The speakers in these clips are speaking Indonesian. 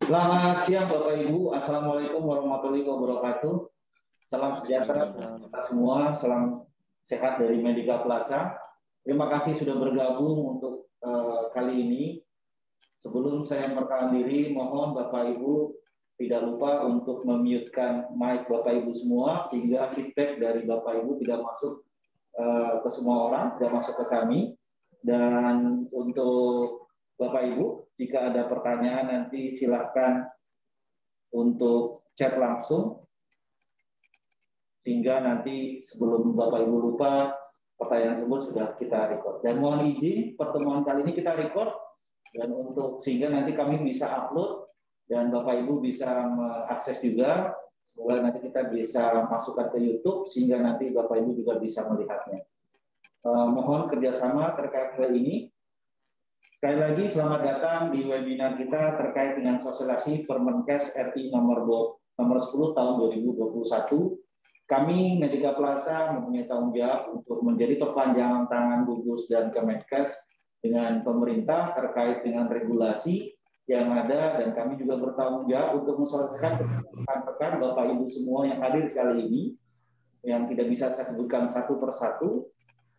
Selamat siang Bapak Ibu, Assalamualaikum warahmatullahi wabarakatuh. Salam sejahtera untuk kita semua, salam sehat dari Medika Plaza. Terima kasih sudah bergabung untuk kali ini. Sebelum saya memperkenalkan diri, mohon Bapak Ibu tidak lupa untuk memute-kan mic Bapak Ibu semua, sehingga feedback dari Bapak Ibu tidak masuk ke semua orang, tidak masuk ke kami. Dan untuk Bapak Ibu, jika ada pertanyaan nanti silakan untuk chat langsung, sehingga nanti sebelum Bapak Ibu lupa, pertanyaan tersebut sudah kita record. Dan mohon izin, pertemuan kali ini kita record, dan sehingga nanti kami bisa upload, dan Bapak Ibu bisa mengakses juga, semoga nanti kita bisa masukkan ke YouTube, sehingga nanti Bapak Ibu juga bisa melihatnya. Mohon kerjasama terkait hal ini. Sekali lagi selamat datang di webinar kita terkait dengan sosialisasi Permenkes RI nomor 10 tahun 2021. Kami Medika Plaza mempunyai tanggung jawab untuk menjadi perpanjangan tangan gugus dan Kemenkes dengan pemerintah terkait dengan regulasi yang ada, dan kami juga bertanggung jawab untuk mensosialisasikan rekan-rekan Bapak Ibu semua yang hadir kali ini, yang tidak bisa saya sebutkan satu persatu,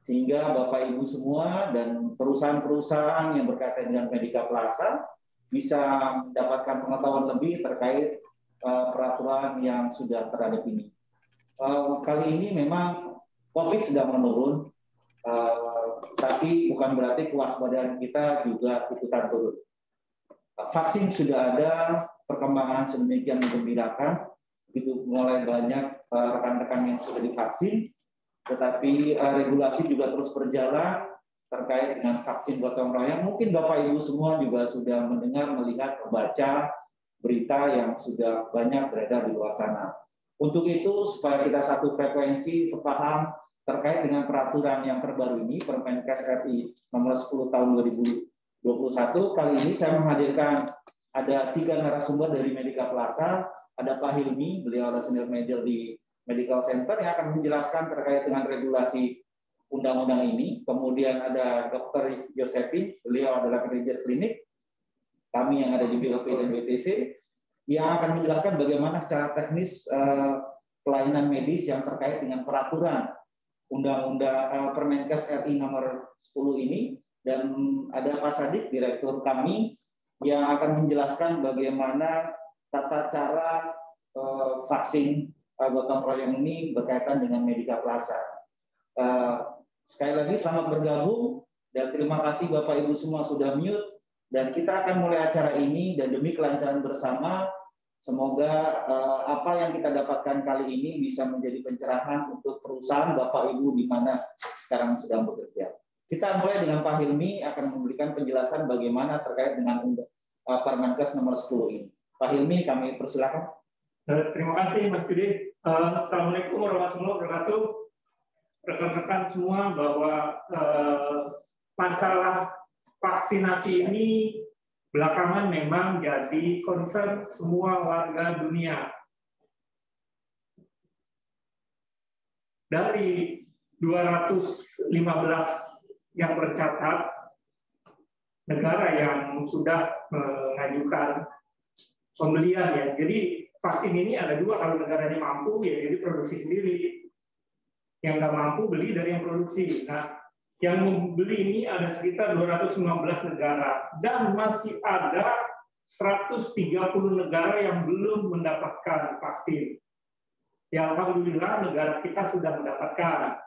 sehingga Bapak Ibu semua dan perusahaan-perusahaan yang berkaitan dengan Medika Plaza bisa mendapatkan pengetahuan lebih terkait peraturan yang sudah terhadap ini. Kali ini memang COVID sedang menurun, tapi bukan berarti kewaspadaan kita juga ikutan turun. Vaksin sudah ada, perkembangan sedemikian menggembirakan, begitu mulai banyak rekan-rekan yang sudah divaksin, tetapi regulasi juga terus berjalan terkait dengan vaksin gotong royong. Mungkin Bapak Ibu semua juga sudah mendengar, melihat, membaca berita yang sudah banyak beredar di luar sana. Untuk itu, supaya kita satu frekuensi, sepaham terkait dengan peraturan yang terbaru ini, Permenkes RI nomor 10 tahun 2021, kali ini saya menghadirkan ada 3 narasumber dari Medika Plaza. Ada Pak Hilmi, beliau adalah senior manager di Medical Center yang akan menjelaskan terkait dengan regulasi undang-undang ini. Kemudian ada Dr. Josephine, beliau adalah manajer klinik kami yang ada di BOP dan BTC, yang akan menjelaskan bagaimana secara teknis pelayanan medis yang terkait dengan peraturan undang-undang Permenkes RI nomor 10 ini. Dan ada Pak Sadik, direktur kami, yang akan menjelaskan bagaimana tata cara vaksin gotong royong ini berkaitan dengan Medika Plaza. Sekali lagi selamat bergabung dan terima kasih Bapak Ibu semua sudah mute, dan kita akan mulai acara ini, dan demi kelancaran bersama semoga apa yang kita dapatkan kali ini bisa menjadi pencerahan untuk perusahaan Bapak Ibu di mana sekarang sedang bekerja. Kita mulai dengan Pak Hilmi akan memberikan penjelasan bagaimana terkait dengan Permenkes nomor 10 ini. Pak Hilmi, kami persilakan. Terima kasih Mas Budi. Assalamualaikum warahmatullahi wabarakatuh. Rekan-rekan semua, bahwa masalah vaksinasi ini belakangan memang jadi concern semua warga dunia. Dari 215 yang tercatat negara yang sudah mengajukan pembelian, ya. Jadi vaksin ini ada 2, kalau negaranya mampu ya jadi produksi sendiri, yang nggak mampu beli dari yang produksi. Nah, yang membeli ini ada sekitar 219 negara, dan masih ada 130 negara yang belum mendapatkan vaksin. Ya, alhamdulillah negara kita sudah mendapatkan,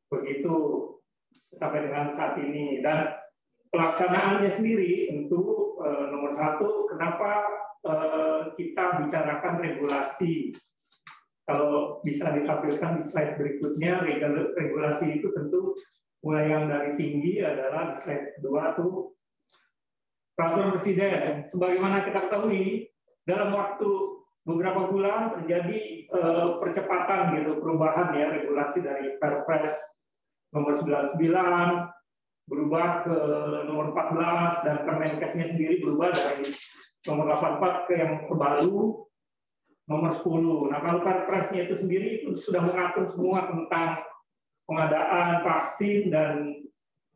begitu sampai dengan saat ini. Dan pelaksanaannya sendiri tentu nomor 1, kenapa kita bicarakan regulasi. Kalau bisa ditampilkan di slide berikutnya, regulasi itu tentu mulai yang dari tinggi adalah di slide 2 tuh peraturan presiden. Sebagaimana kita ketahui, dalam waktu beberapa bulan terjadi percepatan gitu, perubahan ya regulasi dari Perpres nomor 99 berubah ke nomor 14, dan Permenkesnya sendiri berubah dari nomor 84 ke yang terbaru nomor 10. Nah, kalau Perpresnya itu sendiri itu sudah mengatur semua tentang pengadaan vaksin,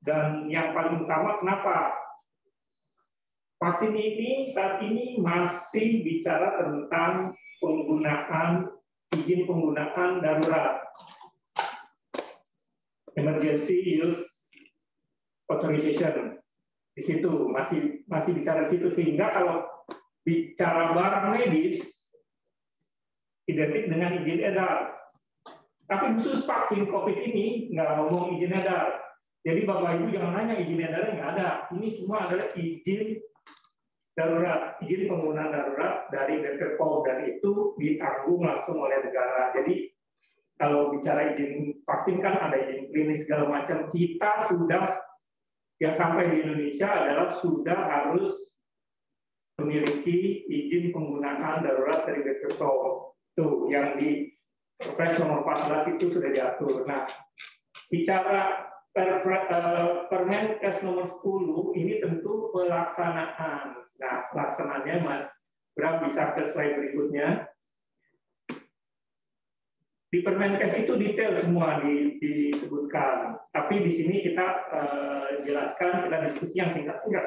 dan yang paling utama kenapa vaksin ini saat ini masih bicara tentang penggunaan izin penggunaan darurat, emergency use authorization. Di situ masih bicara di situ, sehingga kalau bicara barang medis identik dengan izin edar. Tapi khusus vaksin COVID ini nggak ngomong izin edar. Jadi Bapak Ibu jangan nanya izin edarnya nggak ada. Ini semua adalah izin darurat, izin penggunaan darurat dari BPOM, dan itu ditanggung langsung oleh negara. Jadi kalau bicara izin vaksin kan ada izin klinis segala macam. Kita sudah yang sampai di Indonesia adalah sudah harus memiliki izin penggunaan darurat dari BPOM. Tuh yang di Perpres nomor 14 itu sudah diatur. Nah, bicara Permenkes nomor 10 ini tentu pelaksanaan. Nah, pelaksanaannya Mas Bram bisa ke slide berikutnya. Di Permenkes itu detail semua disebutkan. Tapi di sini kita jelaskan, kita diskusi yang singkat-singkat.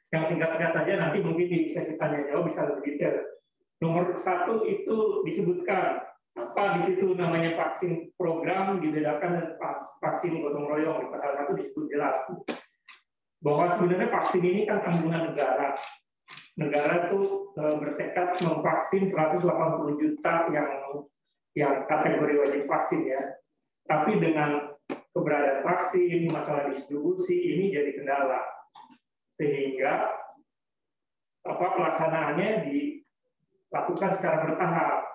Yang singkat-singkat saja, nanti mungkin di sesi tanya jawab bisa lebih detail. Nomor 1 itu disebutkan apa di situ namanya vaksin program dibedakan dengan vaksin gotong royong. Di pasal 1 disebut jelas bahwa sebenarnya vaksin ini kan tanggungan negara. Negara itu bertekad memvaksin 180 juta yang kategori wajib vaksin ya. Tapi dengan keberadaan vaksin, masalah distribusi ini jadi kendala. Sehingga pelaksanaannya dilakukan secara bertahap.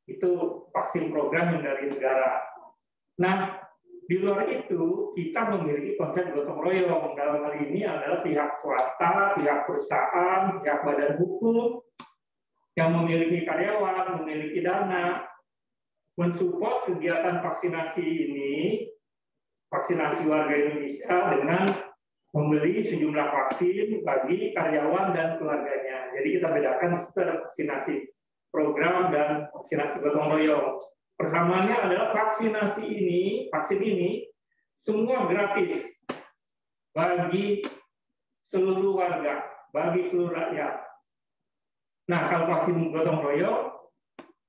Itu vaksin program yang dari negara. Nah, di luar itu kita memiliki konsep gotong royong. Dalam hal ini adalah pihak swasta, pihak perusahaan, pihak badan hukum yang memiliki karyawan, memiliki dana, mensupport kegiatan vaksinasi ini, vaksinasi warga Indonesia dengan membeli sejumlah vaksin bagi karyawan dan keluarganya. Jadi kita bedakan vaksinasi program dan vaksinasi gotong royong. Persamaannya adalah vaksin ini semua gratis bagi seluruh warga, bagi seluruh rakyat. Nah, kalau vaksin gotong royong,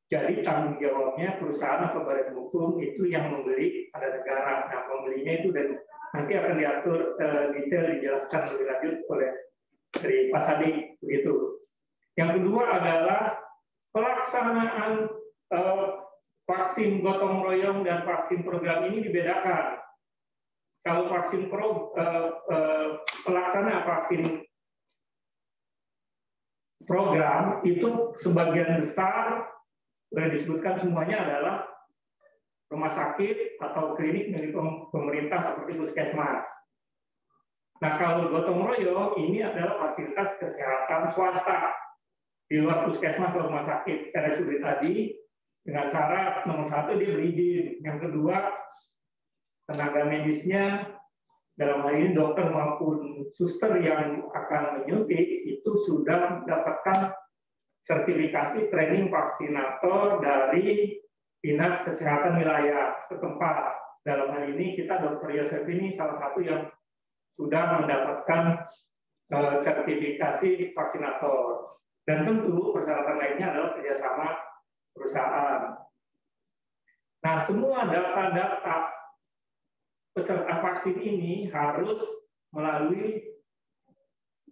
jadi tanggung jawabnya perusahaan atau badan hukum itu yang membeli pada negara. Nah, pembelinya itu dan nanti akan diatur detail dijelaskan lebih lanjut oleh dari Pak Sadi begitu. Yang kedua adalah pelaksanaan vaksin gotong royong dan vaksin program ini dibedakan. Kalau vaksin pelaksanaan vaksin program itu sebagian besar sudah disebutkan semuanya adalah rumah sakit atau klinik milik pemerintah seperti puskesmas. Nah, kalau gotong royong ini adalah fasilitas kesehatan swasta di luar puskesmas atau rumah sakit RSUD tadi, dengan cara nomor 1 dia berizin, yang kedua tenaga medisnya dalam hal ini dokter maupun suster yang akan menyuntik itu sudah mendapatkan sertifikasi training vaksinator dari Dinas Kesehatan Wilayah setempat. Dalam hal ini kita Dr. Yosef ini salah satu yang sudah mendapatkan sertifikasi vaksinator. Dan tentu persyaratan lainnya adalah kerjasama perusahaan. Nah, semua data-data peserta vaksin ini harus melalui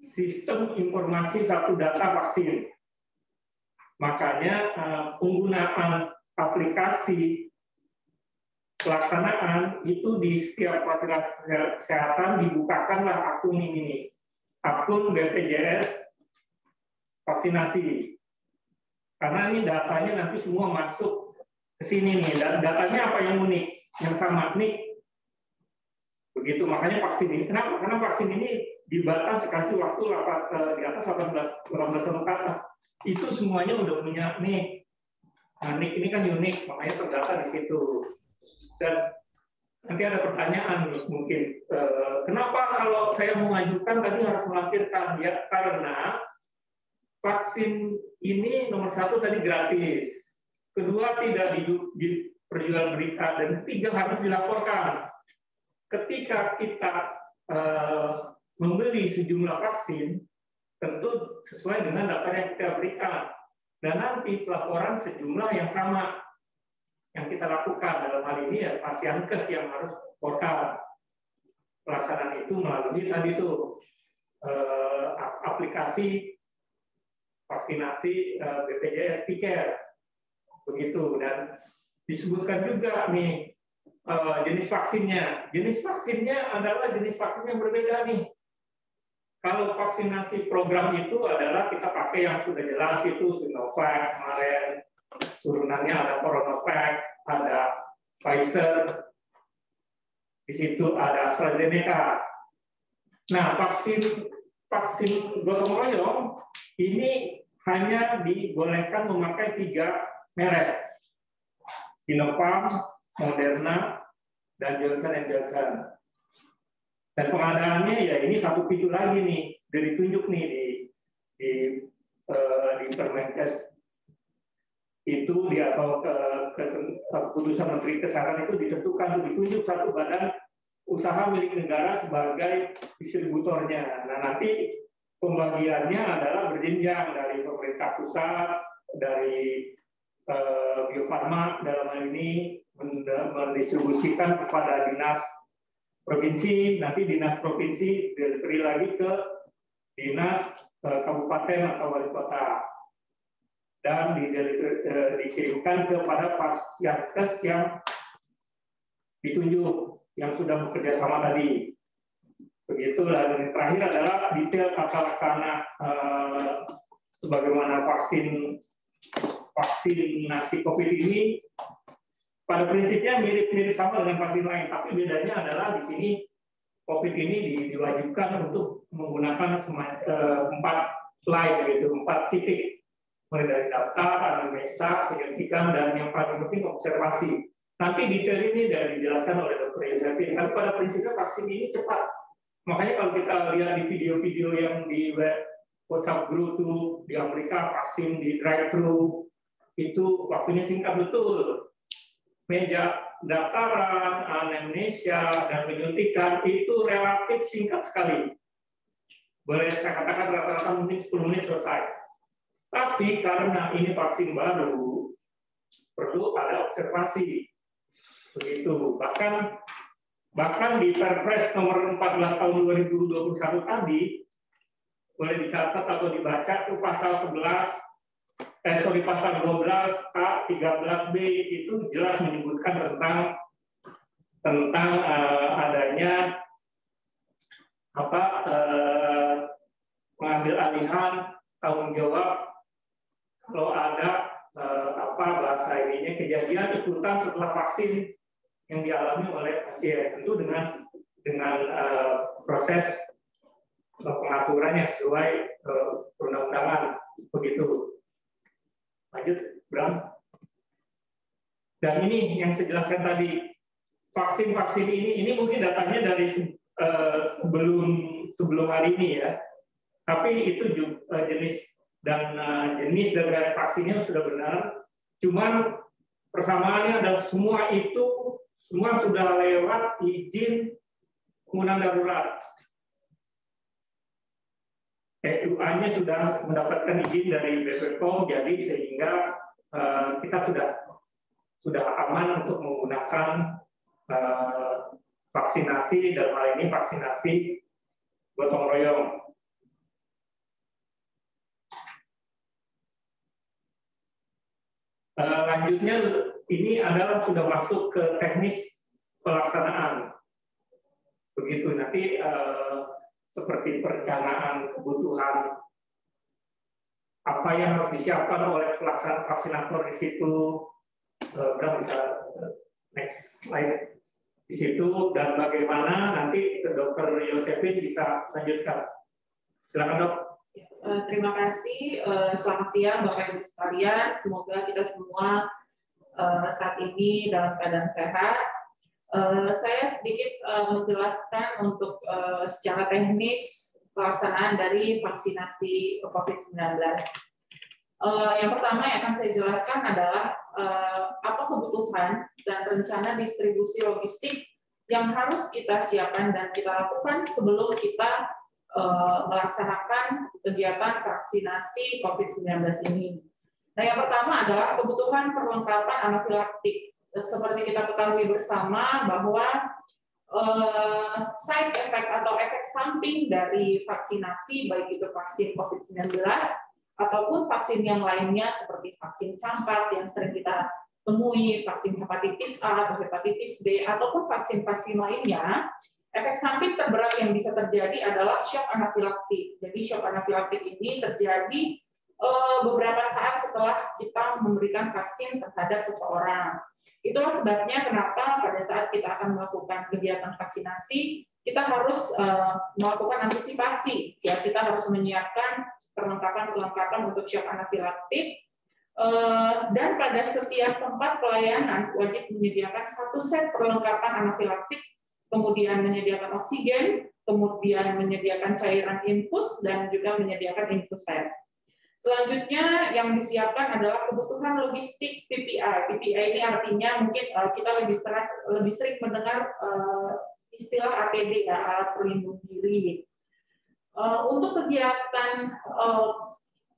sistem informasi satu data vaksin. Makanya penggunaan aplikasi pelaksanaan itu di setiap fasilitas kesehatan dibukakanlah akun ini, akun BPJS vaksinasi. Karena ini datanya nanti semua masuk ke sini nih. Dan datanya apa yang unik, yang sama nih. Begitu, makanya vaksin ini. Kenapa? Karena vaksin ini dibatasi kasih waktu di atas 18 tahun ke atas. Itu semuanya udah punya nih. Nah, nik ini kan unik, makanya terdata di situ. Dan nanti ada pertanyaan nih, mungkin kenapa kalau saya mengajukan tadi harus melampirkan? Ya karena vaksin ini nomor 1 tadi gratis, kedua tidak diperjualbelikan, dan ketiga harus dilaporkan. Ketika kita membeli sejumlah vaksin, tentu sesuai dengan data yang kita berikan. Dan nanti pelaporan sejumlah yang sama yang kita lakukan. Dalam hal ini ya Pasienkes yang harus laporkan. Pelaksanaan itu melalui tadi itu aplikasi vaksinasi BPJS Care. Begitu. Dan disebutkan juga nih jenis vaksinnya. Jenis vaksinnya adalah jenis vaksin yang berbeda nih. Kalau vaksinasi program itu adalah kita pakai yang sudah jelas itu Sinovac kemarin, turunannya ada CoronaVac, ada Pfizer, di situ ada AstraZeneca. Nah, vaksin gotong royong ini hanya dibolehkan memakai 3 merek, Sinopharm, Moderna, dan Johnson & Johnson. Dan pengadaannya ya ini satu pintu lagi nih, ditunjuk nih di Permenkes itu atau keputusan Menteri Kesehatan itu ditentukan ditunjuk satu badan usaha milik negara sebagai distributornya. Nah nanti pembagiannya adalah berjenjang dari pemerintah pusat, dari Bio Farma dalam hal ini mendistribusikan kepada dinas provinsi, nanti dinas provinsi diberi lagi ke dinas kabupaten atau wali kota, dan dikirimkan kepada Pasienkes yang ditunjuk, yang sudah bekerja sama tadi. Begitu. Dan terakhir adalah detail tata laksana sebagaimana vaksinasi COVID ini. Pada prinsipnya mirip-mirip sama dengan vaksin lain, tapi bedanya adalah di sini COVID ini diwajibkan untuk menggunakan 4 slide, yaitu 4 titik, mulai dari daftar, anamnesa, penyuntikan, dan yang paling penting observasi. Nanti detail ini sudah dijelaskan oleh Dr. Yosephine. Tapi pada prinsipnya vaksin ini cepat. Makanya kalau kita lihat di video-video yang di WhatsApp group tuh di Amerika, vaksin di drive-thru itu waktunya singkat betul. Meja daftaran, anamnesia, dan penyuntikan itu relatif singkat sekali. Boleh saya katakan rata-rata mungkin 10 menit selesai. Tapi karena ini vaksin baru, perlu ada observasi. Begitu. Bahkan di Perpres nomor 14 tahun 2021 tadi, boleh dicatat atau dibaca itu pasal 12 A 13B itu jelas menyebutkan tentang adanya pengambil alihan tanggung jawab kalau ada bahasa ininya kejadian ikutan setelah vaksin yang dialami oleh pasien, tentu dengan proses pengaturan yang sesuai perundang-undangan. Begitu. Lanjut, Bram. Dan ini yang saya jelaskan tadi, vaksin-vaksin ini mungkin datanya dari sebelum hari ini ya. Tapi itu juga jenis dan merek vaksinnya sudah benar. Cuman persamaannya adalah semua sudah lewat izin penggunaan darurat. EUA-nya sudah mendapatkan izin dari BPOM, jadi sehingga kita sudah aman untuk menggunakan vaksinasi, dalam hal ini vaksinasi gotong royong. Lanjutnya ini adalah sudah masuk ke teknis pelaksanaan. Begitu, nanti seperti perencanaan kebutuhan apa yang harus disiapkan oleh pelaksana vaksinator di situ, bisa next slide di situ, dan bagaimana nanti Dr. Yosephine bisa lanjutkan. Silakan Dok. Terima kasih. Selamat siang Bapak Ibu sekalian. Semoga kita semua saat ini dalam keadaan sehat. Saya sedikit menjelaskan untuk secara teknis pelaksanaan dari vaksinasi COVID-19. Yang pertama yang akan saya jelaskan adalah apa kebutuhan dan rencana distribusi logistik yang harus kita siapkan dan kita lakukan sebelum kita melaksanakan kegiatan vaksinasi COVID-19 ini. Nah, yang pertama adalah kebutuhan perlengkapan anafilaktik. Seperti kita ketahui bersama bahwa side effect atau efek samping dari vaksinasi, baik itu vaksin COVID-19 ataupun vaksin yang lainnya seperti vaksin campak yang sering kita temui, vaksin hepatitis A atau hepatitis B, ataupun vaksin-vaksin lainnya, efek samping terberat yang bisa terjadi adalah shock anafilaktik. Jadi shock anafilaktik ini terjadi beberapa saat setelah kita memberikan vaksin terhadap seseorang. Itulah sebabnya kenapa pada saat kita akan melakukan kegiatan vaksinasi, kita harus melakukan antisipasi. Ya, kita harus menyiapkan perlengkapan untuk shock anafilaktik. Dan pada setiap tempat pelayanan wajib menyediakan 1 set perlengkapan anafilaktik, kemudian menyediakan oksigen, kemudian menyediakan cairan infus, dan juga menyediakan infuser. Selanjutnya yang disiapkan adalah kebutuhan logistik PPI. PPI ini artinya mungkin kita lebih sering mendengar istilah APD, ya, alat pelindung diri. Untuk kegiatan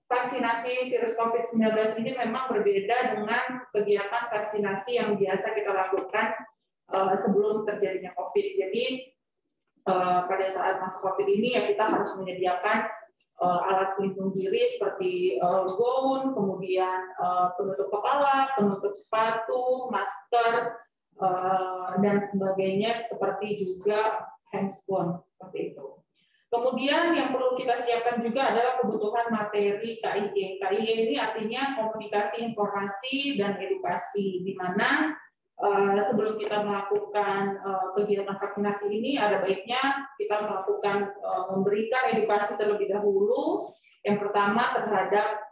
vaksinasi virus COVID-19 ini memang berbeda dengan kegiatan vaksinasi yang biasa kita lakukan sebelum terjadinya COVID. Jadi pada saat masa COVID ini ya kita harus menyediakan alat pelindung diri seperti gaun, kemudian penutup kepala, penutup sepatu, masker, dan sebagainya, seperti juga handscoon seperti itu. Kemudian yang perlu kita siapkan juga adalah kebutuhan materi KIE. KIE ini artinya komunikasi, informasi, dan edukasi, di mana sebelum kita melakukan kegiatan vaksinasi ini, ada baiknya kita melakukan memberikan edukasi terlebih dahulu. Yang pertama terhadap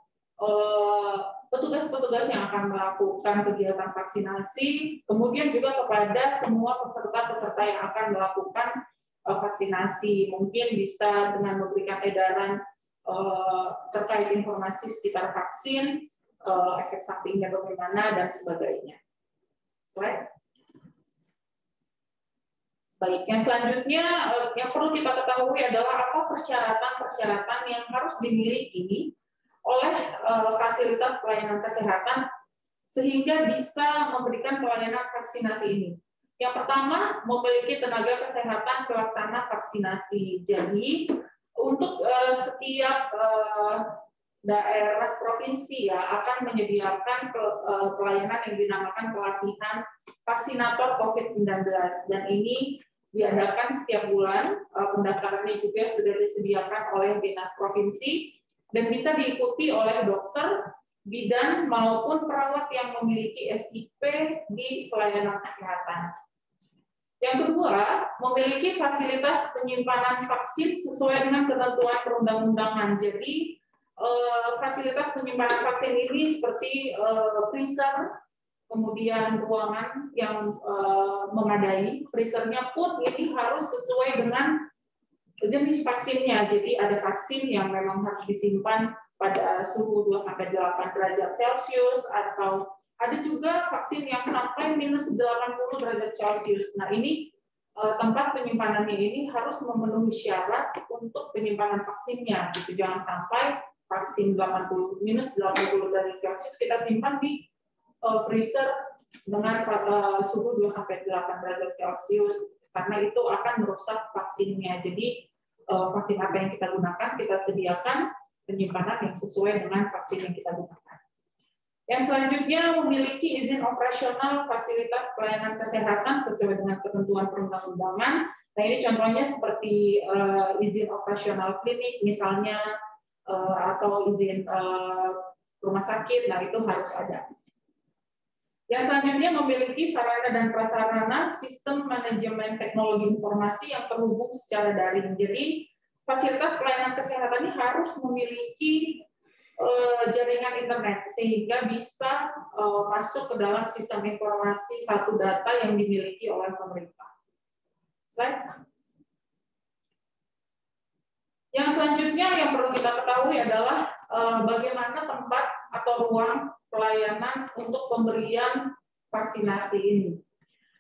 petugas-petugas yang akan melakukan kegiatan vaksinasi, kemudian juga kepada semua peserta-peserta yang akan melakukan vaksinasi. Mungkin bisa dengan memberikan edaran terkait informasi sekitar vaksin, efek sampingnya bagaimana, dan sebagainya. Slide. Baik, yang selanjutnya yang perlu kita ketahui adalah apa persyaratan-persyaratan yang harus dimiliki oleh fasilitas pelayanan kesehatan sehingga bisa memberikan pelayanan vaksinasi ini. Yang pertama, memiliki tenaga kesehatan pelaksana vaksinasi. Jadi, untuk setiap daerah provinsi ya akan menyediakan pelayanan yang dinamakan pelatihan vaksinator COVID-19, dan ini diadakan setiap bulan. Pendaftarannya juga sudah disediakan oleh dinas provinsi dan bisa diikuti oleh dokter, bidan maupun perawat yang memiliki SIP di pelayanan kesehatan. Yang kedua, memiliki fasilitas penyimpanan vaksin sesuai dengan ketentuan perundang-undangan. Jadi fasilitas penyimpanan vaksin ini seperti freezer, kemudian ruangan yang memadai. Freezernya pun ini harus sesuai dengan jenis vaksinnya. Jadi ada vaksin yang memang harus disimpan pada suhu 2-8 derajat Celcius, atau ada juga vaksin yang sampai minus 80 derajat Celcius. Nah, ini tempat penyimpanannya ini harus memenuhi syarat untuk penyimpanan vaksinnya. Gitu. Jangan sampai vaksin minus 80 derajat Celcius kita simpan di freezer dengan suhu 2-8 derajat Celcius, karena itu akan merusak vaksinnya. Jadi vaksin apa yang kita gunakan, kita sediakan penyimpanan yang sesuai dengan vaksin yang kita gunakan. Yang selanjutnya, memiliki izin operasional fasilitas pelayanan kesehatan sesuai dengan ketentuan perundang-undangan. Nah, ini contohnya seperti izin operasional klinik misalnya, atau izin rumah sakit. Nah, itu harus ada. Yang selanjutnya, memiliki sarana dan prasarana sistem manajemen teknologi informasi yang terhubung secara daring. Jadi, fasilitas pelayanan kesehatan ini harus memiliki jaringan internet sehingga bisa masuk ke dalam sistem informasi satu data yang dimiliki oleh pemerintah. Slide. Yang selanjutnya yang perlu kita ketahui adalah bagaimana tempat atau ruang pelayanan untuk pemberian vaksinasi ini.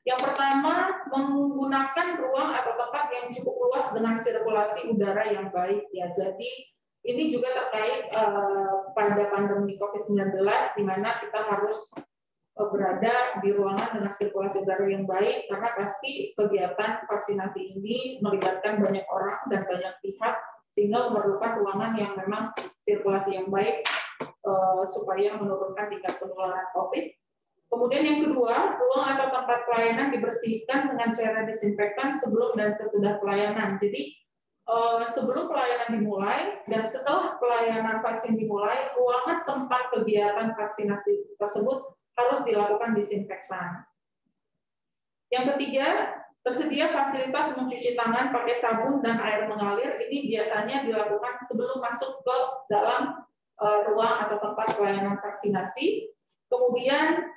Yang pertama, menggunakan ruang atau tempat yang cukup luas dengan sirkulasi udara yang baik ya. Jadi ini juga terkait pada pandemi COVID-19 di mana kita harus berada di ruangan dengan sirkulasi udara yang baik karena pasti kegiatan vaksinasi ini melibatkan banyak orang dan banyak pihak sehingga memerlukan ruangan yang memang sirkulasi yang baik supaya menurunkan tingkat penularan COVID. Kemudian yang kedua, ruang atau tempat pelayanan dibersihkan dengan cairan disinfektan sebelum dan sesudah pelayanan. Jadi sebelum pelayanan dimulai dan setelah pelayanan vaksin dimulai, ruangan tempat kegiatan vaksinasi tersebut harus dilakukan disinfektan. Yang ketiga, tersedia fasilitas mencuci tangan pakai sabun dan air mengalir. Ini biasanya dilakukan sebelum masuk ke dalam ruang atau tempat pelayanan vaksinasi. Kemudian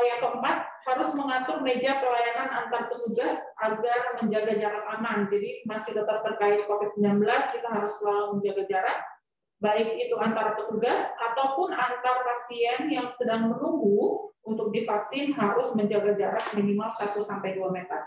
yang keempat, harus mengatur meja pelayanan antar petugas agar menjaga jarak aman. Jadi masih tetap terkait COVID-19, kita harus selalu menjaga jarak, baik itu antara petugas ataupun antar pasien yang sedang menunggu untuk divaksin harus menjaga jarak minimal 1-2 meter.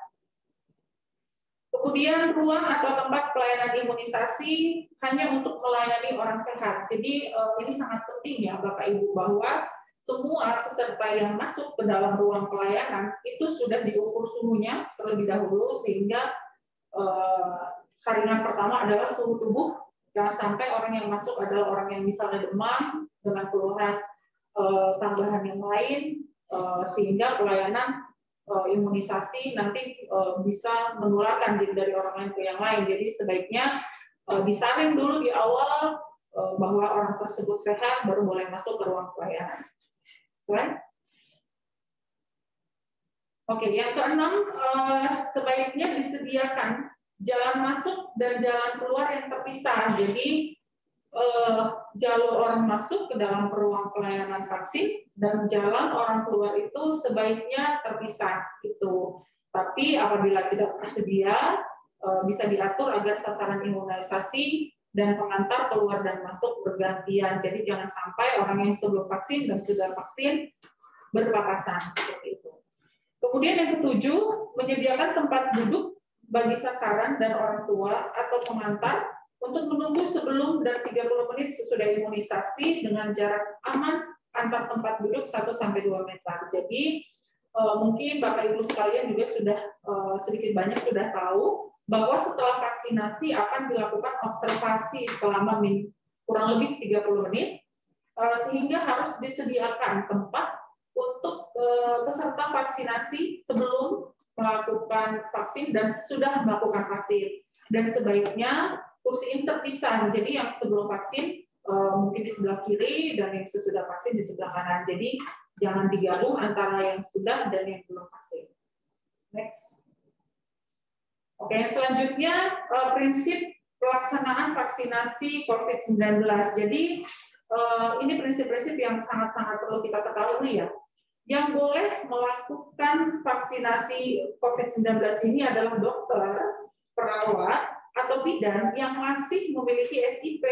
Kemudian ruang atau tempat pelayanan imunisasi hanya untuk melayani orang sehat. Jadi ini sangat penting ya Bapak Ibu bahwa semua peserta yang masuk ke dalam ruang pelayanan itu sudah diukur suhunya terlebih dahulu sehingga saringan pertama adalah suhu tubuh. Jangan sampai orang yang masuk adalah orang yang misalnya demam dengan keluhan tambahan yang lain sehingga pelayanan imunisasi nanti bisa menularkan dari orang lain ke yang lain. Jadi sebaiknya disaring dulu di awal bahwa orang tersebut sehat baru boleh masuk ke ruang pelayanan. Oke, yang keenam, sebaiknya disediakan jalan masuk dan jalan keluar yang terpisah. Jadi jalur orang masuk ke dalam ruang pelayanan vaksin dan jalan orang keluar itu sebaiknya terpisah. Gitu. Tapi apabila tidak tersedia, bisa diatur agar sasaran imunisasi dan pengantar keluar dan masuk bergantian. Jadi jangan sampai orang yang sebelum vaksin dan sudah vaksin berpapasan seperti itu. Kemudian yang ketujuh, menyediakan tempat duduk bagi sasaran dan orang tua atau pengantar untuk menunggu sebelum dan 30 menit sesudah imunisasi dengan jarak aman antar tempat duduk 1-2 meter. Jadi mungkin Bapak Ibu sekalian juga sudah sedikit banyak sudah tahu bahwa setelah vaksinasi akan dilakukan observasi selama kurang lebih 30 menit sehingga harus disediakan tempat untuk peserta vaksinasi sebelum melakukan vaksin dan sesudah melakukan vaksin. Dan sebaiknya kursi ini terpisah. Jadi yang sebelum vaksin mungkin di sebelah kiri dan yang sesudah vaksin di sebelah kanan. Jadi jangan digabung antara yang sudah dan yang belum vaksin. Next. Oke, selanjutnya prinsip pelaksanaan vaksinasi COVID-19. Jadi ini prinsip-prinsip yang sangat-sangat perlu kita ketahui ya. Yang boleh melakukan vaksinasi COVID-19 ini adalah dokter, perawat, atau bidan yang masih memiliki SIP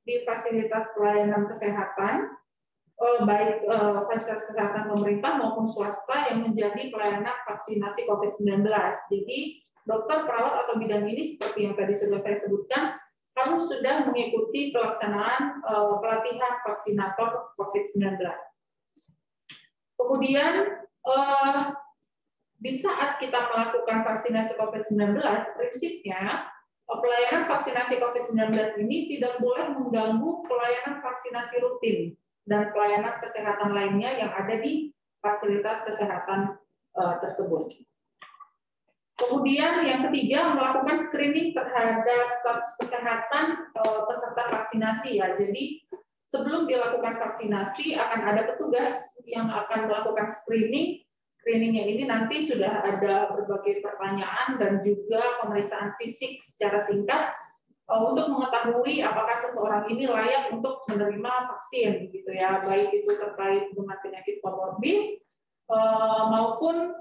di fasilitas pelayanan kesehatan, baik fasilitas kesehatan pemerintah maupun swasta yang menjadi pelayanan vaksinasi COVID-19. Jadi dokter, perawat, atau bidan ini seperti yang tadi sudah saya sebutkan harus sudah mengikuti pelaksanaan pelatihan vaksinator COVID-19. Kemudian di saat kita melakukan vaksinasi COVID-19, prinsipnya pelayanan vaksinasi COVID-19 ini tidak boleh mengganggu pelayanan vaksinasi rutin dan pelayanan kesehatan lainnya yang ada di fasilitas kesehatan tersebut. Kemudian yang ketiga, melakukan screening terhadap status kesehatan peserta vaksinasi ya. Jadi sebelum dilakukan vaksinasi akan ada petugas yang akan melakukan screening. Screeningnya ini nanti sudah ada berbagai pertanyaan dan juga pemeriksaan fisik secara singkat untuk mengetahui apakah seseorang ini layak untuk menerima vaksin, gitu ya, baik itu terkait dengan penyakit komorbid maupun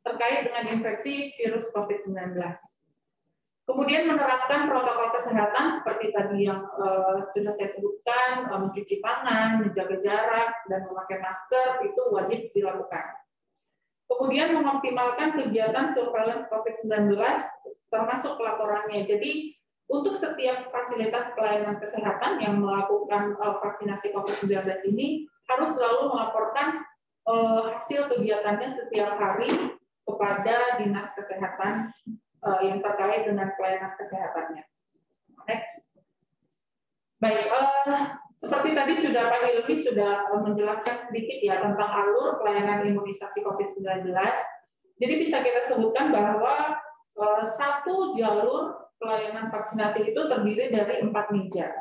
terkait dengan infeksi virus COVID-19. Kemudian menerapkan protokol kesehatan seperti tadi yang sudah saya sebutkan, mencuci tangan, menjaga jarak, dan memakai masker itu wajib dilakukan. Kemudian mengoptimalkan kegiatan surveillance COVID-19 termasuk pelaporannya. Jadi untuk setiap fasilitas pelayanan kesehatan yang melakukan vaksinasi COVID-19 ini harus selalu melaporkan hasil kegiatannya setiap hari kepada Dinas Kesehatan yang terkait dengan pelayanan kesehatannya. Next. Baik, seperti tadi sudah Pak Hilmi sudah menjelaskan sedikit ya tentang alur pelayanan imunisasi COVID-19. Jadi bisa kita sebutkan bahwa satu jalur pelayanan vaksinasi itu terdiri dari 4 meja.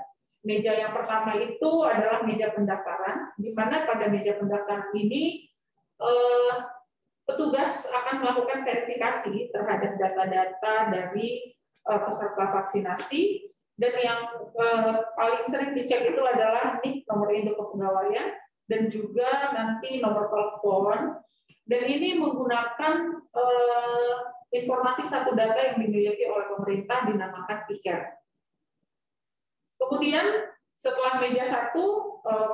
Meja yang pertama itu adalah meja pendaftaran, di mana pada meja pendaftaran ini petugas akan melakukan verifikasi terhadap data-data dari peserta vaksinasi. Dan yang paling sering dicek itu adalah NIK, nomor induk kepegawaian, dan juga nanti nomor telepon. Dan ini menggunakan informasi satu data yang dimiliki oleh pemerintah dinamakan PICAR. Kemudian setelah meja 1,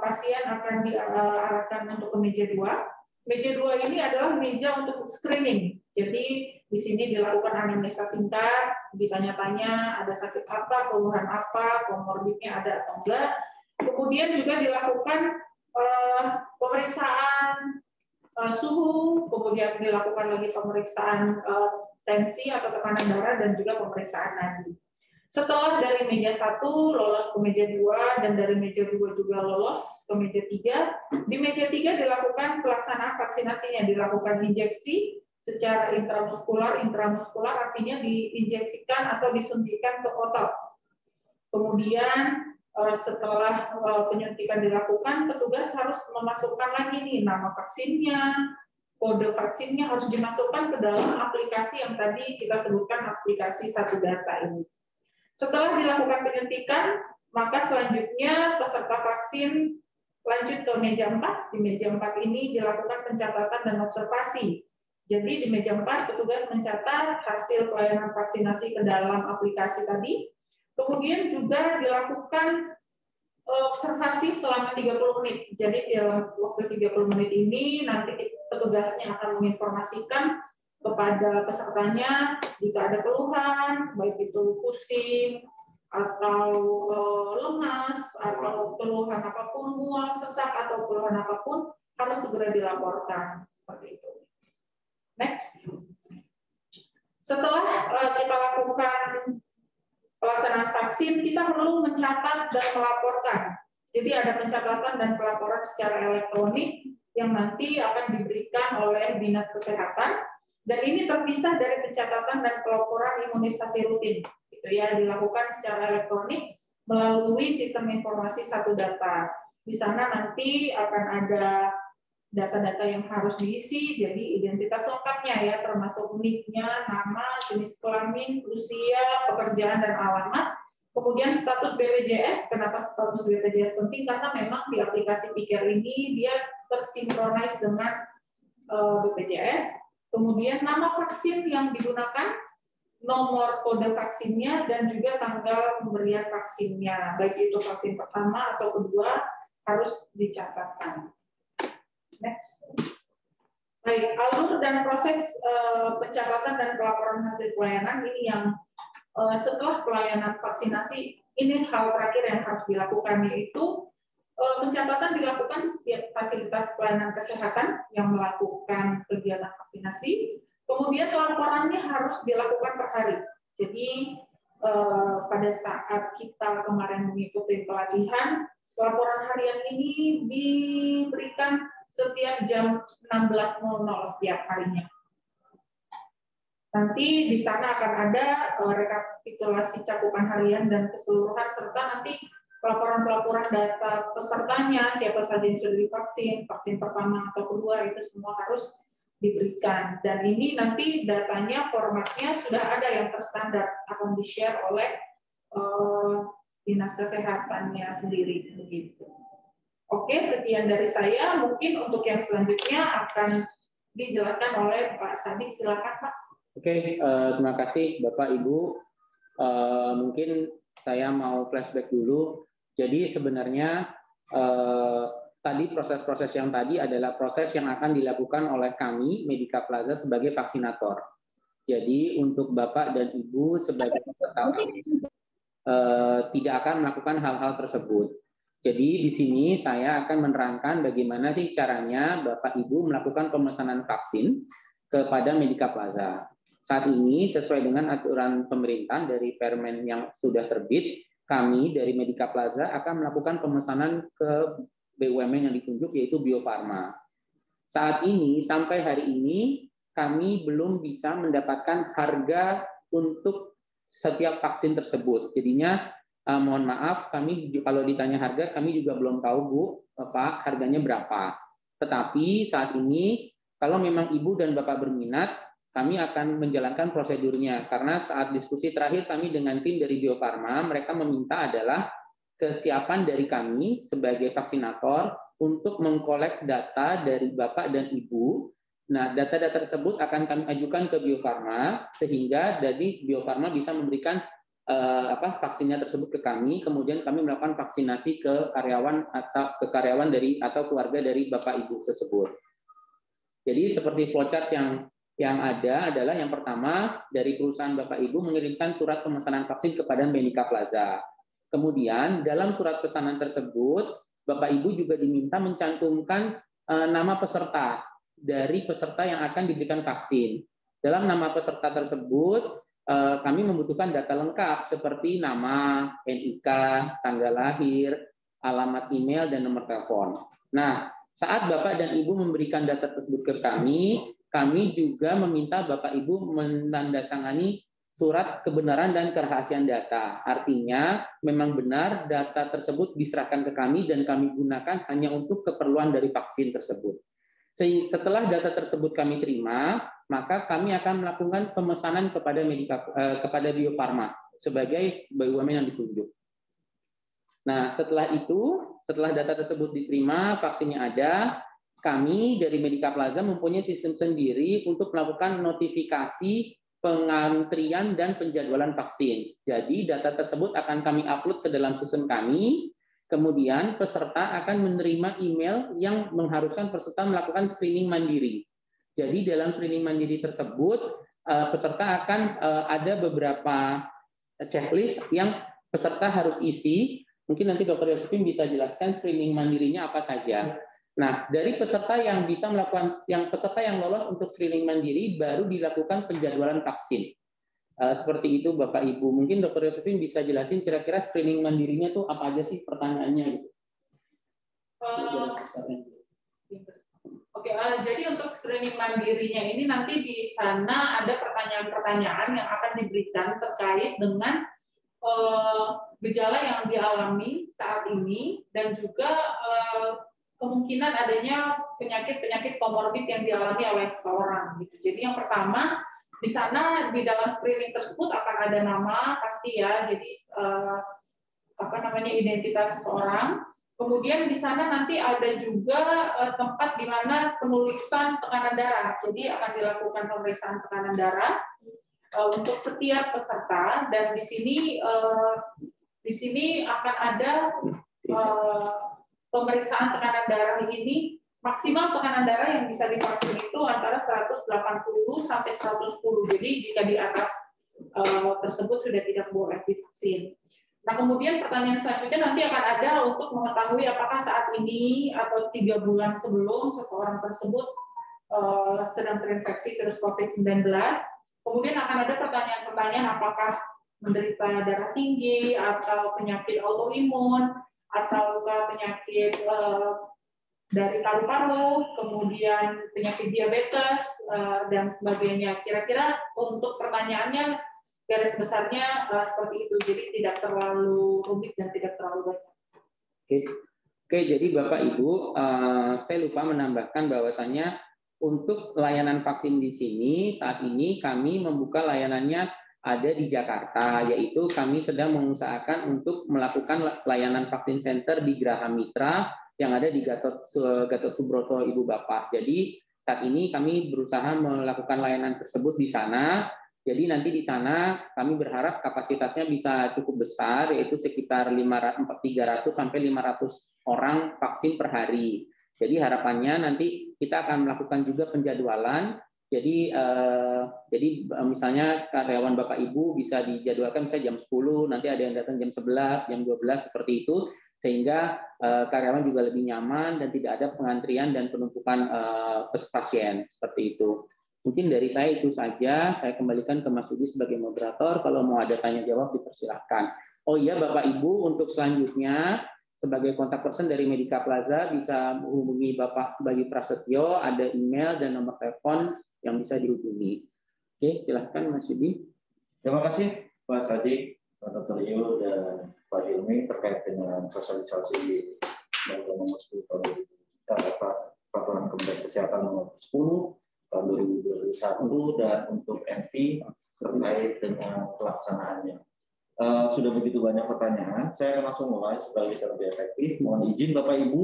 pasien akan diarahkan untuk ke meja 2. Meja 2 ini adalah meja untuk screening. Jadi di sini dilakukan anamnesa singkat, ditanya-tanya ada sakit apa, keluhan apa, komorbidnya ada atau enggak. Kemudian juga dilakukan pemeriksaan suhu, kemudian dilakukan lagi pemeriksaan tensi atau tekanan darah dan juga pemeriksaan nadi. Setelah dari meja 1 lolos ke meja 2 dan dari meja 2 juga lolos ke meja 3, di meja 3 dilakukan pelaksanaan vaksinasinya, dilakukan injeksi secara intramuskular artinya diinjeksikan atau disuntikan ke otot. Kemudian setelah penyuntikan dilakukan, petugas harus memasukkan lagi nih nama vaksinnya, kode vaksinnya harus dimasukkan ke dalam aplikasi yang tadi kita sebutkan aplikasi satu data ini. Setelah dilakukan penyuntikan, maka selanjutnya peserta vaksin lanjut ke meja 4. Di meja 4 ini dilakukan pencatatan dan observasi. Jadi di meja 4 petugas mencatat hasil pelayanan vaksinasi ke dalam aplikasi tadi. Kemudian juga dilakukan observasi selama 30 menit. Jadi dalam waktu 30 menit ini nanti petugasnya akan menginformasikan kepada pesertanya jika ada keluhan, baik itu pusing atau lemas atau keluhan apapun, mual, sesak atau keluhan apapun harus segera dilaporkan seperti itu. Next. Setelah kita lakukan pelaksanaan vaksin, kita perlu mencatat dan melaporkan. Jadi ada pencatatan dan pelaporan secara elektronik yang nanti akan diberikan oleh Dinas Kesehatan. Dan ini terpisah dari pencatatan dan pelaporan imunisasi rutin, gitu ya, dilakukan secara elektronik melalui sistem informasi satu data. Di sana nanti akan ada data-data yang harus diisi, jadi identitas lengkapnya ya, termasuk NIK-nya, nama, jenis kelamin, usia, pekerjaan dan alamat. Kemudian status BPJS. Kenapa status BPJS penting? Karena memang di aplikasi PICAR ini dia tersinkronis dengan BPJS. Kemudian nama vaksin yang digunakan, nomor kode vaksinnya, dan juga tanggal pemberian vaksinnya. Baik itu vaksin pertama atau kedua harus dicatatkan. Next. Baik, alur dan proses pencatatan dan pelaporan hasil pelayanan ini yang setelah pelayanan vaksinasi, ini hal terakhir yang harus dilakukan, yaitu pencatatan dilakukan di setiap fasilitas pelayanan kesehatan yang melakukan kegiatan vaksinasi. Kemudian laporannya harus dilakukan per hari. Jadi pada saat kita kemarin mengikuti pelatihan, laporan harian ini diberikan setiap jam 16.00 setiap harinya. Nanti di sana akan ada rekapitulasi cakupan harian dan keseluruhan, serta nanti pelaporan-pelaporan data pesertanya, siapa saja yang sudah divaksin, vaksin pertama atau kedua, itu semua harus diberikan. Dan ini nanti datanya, formatnya sudah ada yang terstandar, akan di-share oleh Dinas Kesehatannya sendiri. Begitu. Oke, sekian dari saya. Mungkin untuk yang selanjutnya akan dijelaskan oleh Pak Sadik. Silakan, Pak. Oke, terima kasih Bapak Ibu. Mungkin saya mau flashback dulu. Jadi sebenarnya tadi proses-proses yang tadi adalah proses yang akan dilakukan oleh kami Medica Plaza sebagai vaksinator. Jadi untuk Bapak dan Ibu sebagai peserta tidak akan melakukan hal-hal tersebut. Jadi di sini saya akan menerangkan bagaimana sih caranya Bapak Ibu melakukan pemesanan vaksin kepada Medica Plaza. Saat ini sesuai dengan aturan pemerintah dari Permen yang sudah terbit, kami dari Medica Plaza akan melakukan pemesanan ke BUMN yang ditunjuk yaitu Bio Farma. Saat ini sampai hari ini kami belum bisa mendapatkan harga untuk setiap vaksin tersebut. Jadinya mohon maaf, kami kalau ditanya harga, kami juga belum tahu Bu, Pak, harganya berapa. Tetapi saat ini kalau memang Ibu dan Bapak berminat, kami akan menjalankan prosedurnya. Karena saat diskusi terakhir kami dengan tim dari Bio Farma, mereka meminta adalah kesiapan dari kami sebagai vaksinator untuk mengkolek data dari Bapak dan Ibu. Nah, data-data tersebut akan kami ajukan ke Bio Farma sehingga dari Bio Farma bisa memberikan vaksinnya tersebut ke kami, kemudian kami melakukan vaksinasi ke karyawan dari atau keluarga dari Bapak Ibu tersebut. Jadi seperti flowchart yang ada adalah yang pertama dari perusahaan Bapak Ibu mengirimkan surat pemesanan vaksin kepada Medica Plaza. Kemudian dalam surat pesanan tersebut Bapak Ibu juga diminta mencantumkan nama peserta dari peserta yang akan diberikan vaksin. Dalam nama peserta tersebut kami membutuhkan data lengkap seperti nama, NIK, tanggal lahir, alamat email, dan nomor telepon. Nah, saat Bapak dan Ibu memberikan data tersebut ke kami juga meminta Bapak Ibu menandatangani surat kebenaran dan kerahasiaan data. Artinya, memang benar data tersebut diserahkan ke kami dan kami gunakan hanya untuk keperluan dari vaksin tersebut. Setelah data tersebut kami terima, maka kami akan melakukan pemesanan kepada Bio Farma sebagai BUMN yang ditunjuk. Nah, setelah data tersebut diterima, vaksinnya ada, kami dari Medica Plaza mempunyai sistem sendiri untuk melakukan notifikasi pengantrian dan penjadwalan vaksin. Jadi data tersebut akan kami upload ke dalam sistem kami, kemudian peserta akan menerima email yang mengharuskan peserta melakukan screening mandiri. Jadi dalam screening mandiri tersebut, peserta akan ada beberapa checklist yang peserta harus isi. Mungkin nanti Dr. Yosefin bisa jelaskan screening mandirinya apa saja. Nah, dari peserta yang bisa melakukan, peserta yang lolos untuk screening mandiri baru dilakukan penjadwalan vaksin. Seperti itu Bapak Ibu. Mungkin Dr. Yosefin bisa jelasin kira-kira screening mandirinya tuh apa aja sih pertanyaannya? Oke, jadi untuk screening mandirinya ini nanti di sana ada pertanyaan-pertanyaan yang akan diberikan terkait dengan gejala yang dialami saat ini dan juga kemungkinan adanya penyakit-penyakit komorbid yang dialami oleh seseorang. Gitu. Jadi yang pertama di sana di dalam screening tersebut akan ada nama pasti ya, jadi identitas seseorang. Kemudian di sana nanti ada juga tempat di mana penulisan tekanan darah. Jadi akan dilakukan pemeriksaan tekanan darah untuk setiap peserta dan di sini akan ada pemeriksaan tekanan darah ini. Maksimal tekanan darah yang bisa divaksin itu antara 180 sampai 110. Jadi jika di atas tersebut sudah tidak boleh divaksin. Nah, kemudian pertanyaan selanjutnya nanti akan ada untuk mengetahui apakah saat ini atau 3 bulan sebelum seseorang tersebut sedang terinfeksi virus COVID-19. Kemudian akan ada pertanyaan-pertanyaan apakah menderita darah tinggi atau penyakit autoimun atau penyakit dari paru-paru, kemudian penyakit diabetes dan sebagainya. Kira-kira untuk pertanyaannya garis besarnya seperti itu, jadi tidak terlalu rumit dan tidak terlalu banyak. Oke, jadi Bapak Ibu, saya lupa menambahkan bahwasannya untuk layanan vaksin di sini saat ini kami membuka layanannya ada di Jakarta, yaitu kami sedang mengusahakan untuk melakukan layanan vaksin center di Graha Mitra yang ada di Gatot Subroto Ibu Bapak. Jadi saat ini kami berusaha melakukan layanan tersebut di sana. Jadi nanti di sana kami berharap kapasitasnya bisa cukup besar, yaitu sekitar 300 sampai 500 orang vaksin per hari. Jadi harapannya nanti kita akan melakukan juga penjadwalan. Jadi misalnya karyawan Bapak Ibu bisa dijadwalkan misalnya jam 10, nanti ada yang datang jam 11, jam 12 seperti itu, sehingga karyawan juga lebih nyaman dan tidak ada pengantrian dan penumpukan pasien seperti itu. Mungkin dari saya itu saja. Saya kembalikan ke Mas Budi sebagai moderator. Kalau mau ada tanya jawab dipersilahkan. Oh iya Bapak Ibu, untuk selanjutnya sebagai kontak person dari Medica Plaza bisa menghubungi Bapak Bagi Prasetyo, ada email dan nomor telepon yang bisa dihubungi. Oke, silahkan Mas Budi. Terima kasih Pak Sadi, Pak Dr. Yu, dan Pak Hilmi terkait dengan sosialisasi nomor 10 tahun 2020, Peraturan Kementerian Kesehatan nomor 10 tahun 2021 dan untuk MV terkait dengan pelaksanaannya. Sudah begitu banyak pertanyaan, saya akan langsung mulai supaya kita lebih efektif. Mohon izin Bapak Ibu,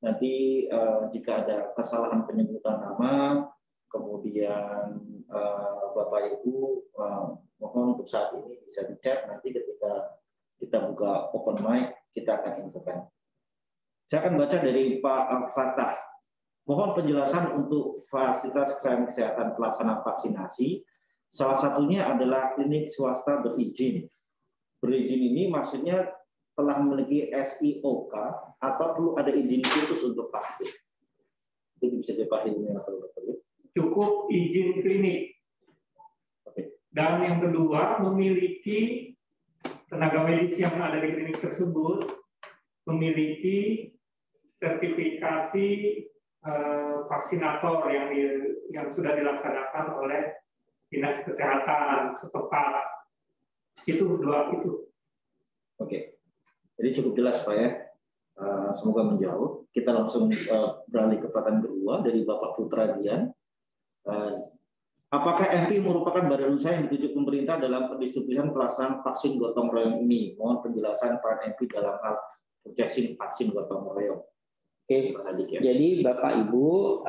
nanti jika ada kesalahan penyebutan nama, kemudian Bapak Ibu mohon untuk saat ini bisa dicek, nanti ketika kita buka open mic kita akan infokan. Saya akan baca dari Pak Fatah. Mohon penjelasan untuk fasilitas pelayanan kesehatan pelaksanaan vaksinasi. Salah satunya adalah klinik swasta berizin. Berizin ini maksudnya telah memiliki SIOK atau perlu ada izin khusus untuk vaksin. Itu bisa dipahami atau cukup izin klinik. Oke. Dan yang kedua, memiliki tenaga medis yang ada di klinik tersebut memiliki sertifikasi vaksinator yang sudah dilaksanakan oleh Dinas Kesehatan setempat. Itu dua itu. Oke. Jadi cukup jelas Pak ya. Semoga menjawab. Kita langsung beralih ke pertanyaan kedua dari Bapak Putra Dian. Apakah MP merupakan badan usaha yang ditunjuk pemerintah dalam pendistribusian pelaksanaan vaksin gotong royong ini? Mohon penjelasan peran MP dalam hal purchasing vaksin gotong royong. Oke, jadi Bapak Ibu,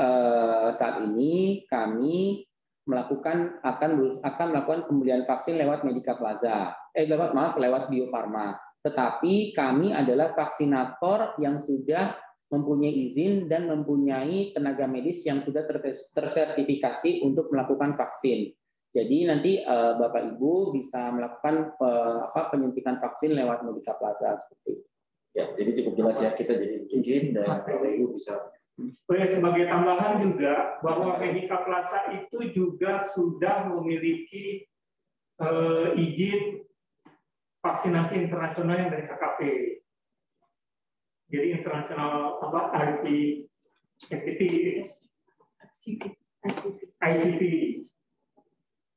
saat ini kami akan melakukan pembelian vaksin lewat Medica Plaza. Lewat Bio Farma. Tetapi kami adalah vaksinator yang sudah mempunyai izin dan mempunyai tenaga medis yang sudah tersertifikasi untuk melakukan vaksin. Jadi nanti Bapak Ibu bisa melakukan penyuntikan vaksin lewat Medica Plaza seperti itu. Ya, jadi cukup jelas ya, kita jadi izin dan Bapak Ibu bisa. Sebagai tambahan juga bahwa Medica Plaza itu juga sudah memiliki izin vaksinasi internasional yang dari KKP. Jadi internasional ICP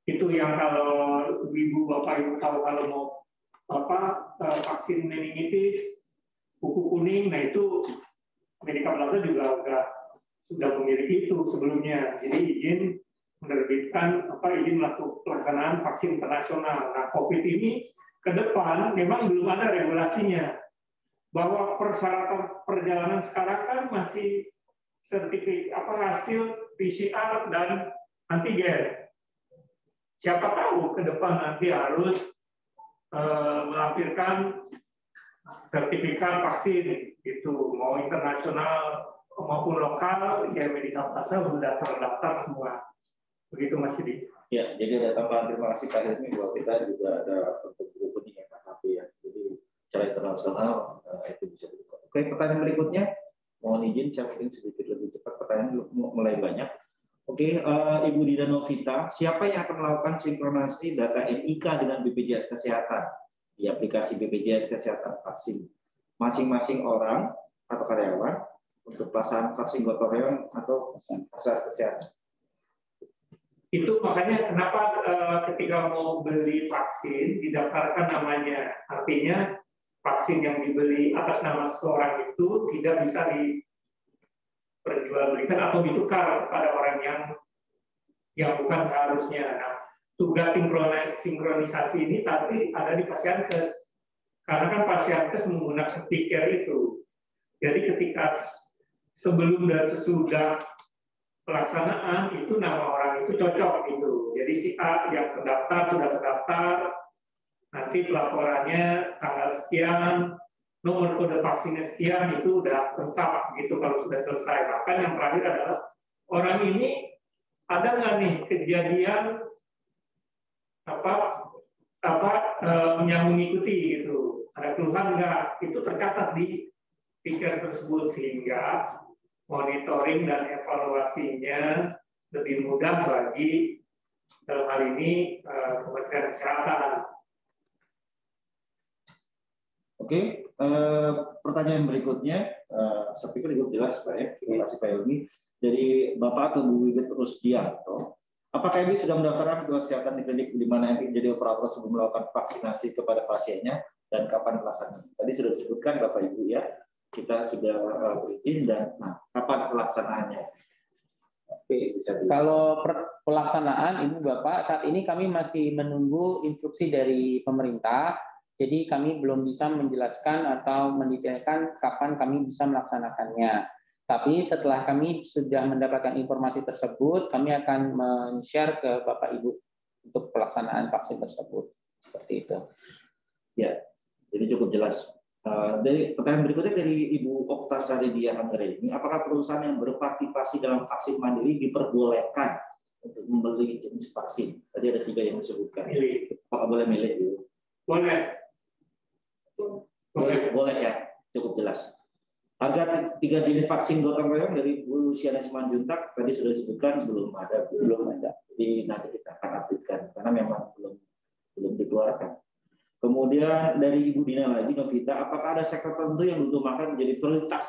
itu yang kalau ibu bapak ibu tahu kalau mau vaksin meningitis kuku kuning, nah itu Medica Plaza juga sudah memiliki itu sebelumnya. Jadi izin menerbitkan izin melakukan pelaksanaan vaksin internasional. Nah COVID ini ke depan memang belum ada regulasinya. Bahwa persyaratan perjalanan sekarang kan masih hasil PCR dan antigen. Siapa tahu ke depan nanti harus melampirkan sertifikat vaksin itu mau internasional maupun lokal, ya Medica Plaza sudah terdaftar semua. Begitu Mas Yudi. Ya, jadi ada tambahan. Terima kasih Pak Hilmi bahwa kita juga ada grup ini ya KKP ya. Jadi secara internasional itu bisa dibuka. Oke, pertanyaan berikutnya. Mohon izin, saya mungkin sedikit lebih cepat. Pertanyaan mulai banyak. Oke, Ibu Dida Novita, siapa yang akan melakukan sinkronasi data NIK dengan BPJS Kesehatan di aplikasi BPJS Kesehatan vaksin? Masing-masing orang atau karyawan untuk pelaksanaan vaksin gotong royong atau fasilitas kesehatan. Itu makanya kenapa ketika mau beli vaksin didaftarkan namanya. Artinya vaksin yang dibeli atas nama seseorang itu tidak bisa diperjualbelikan atau ditukar pada orang yang bukan seharusnya. Nah, tugas sinkronisasi ini tadi ada di Pasienkes. Karena kan Pasienkes menggunakan stiker itu. Jadi ketika sebelum dan sesudah pelaksanaan itu nama orang itu cocok gitu. Jadi si A yang terdaftar sudah terdaftar, nanti pelaporannya tanggal sekian, nomor kode vaksinnya sekian, itu udah lengkap gitu kalau sudah selesai. Bahkan yang terakhir adalah orang ini ada nggak nih kejadian yang mengikuti gitu, ada keluhan nggak, itu tercatat di tiket tersebut sehingga monitoring dan evaluasinya lebih mudah bagi dalam hal ini Kementerian Kesehatan. Oke, pertanyaan berikutnya, saya pikir cukup jelas Pak ya, terima kasih Pak Helmi. Dari Bapak atau Bu Wibet Rusdianto, apakah ini sudah mendaftarkan petugas kesehatan di klinik di mana ini menjadi operator sebelum melakukan vaksinasi kepada pasiennya dan kapan pelaksanaannya? Tadi sudah disebutkan Bapak Ibu ya, kita sudah berizin dan kapan pelaksanaannya? Oke, kalau pelaksanaan Ibu Bapak, saat ini kami masih menunggu instruksi dari pemerintah. Jadi kami belum bisa menjelaskan atau mendetailkan kapan kami bisa melaksanakannya. Tapi setelah kami sudah mendapatkan informasi tersebut, kami akan men-share ke Bapak Ibu untuk pelaksanaan vaksin tersebut. Seperti itu. Ya, jadi cukup jelas. Dari pertanyaan berikutnya dari Ibu Oktasari Dia Anggreni, apakah perusahaan yang berpartisipasi dalam vaksin mandiri diperbolehkan untuk membeli jenis vaksin? Tadi ada 3 yang disebutkan. Apakah boleh milih? Boleh. Boleh ya, cukup jelas. Harga 3 jenis vaksin gotong royong dari Bu Luciana Simanjuntak tadi sudah disebutkan belum ada. Jadi nanti kita akan updatekan karena memang belum dikeluarkan. Kemudian dari Ibu Dina lagi, Novita, apakah ada sektor tertentu yang diutamakan menjadi prioritas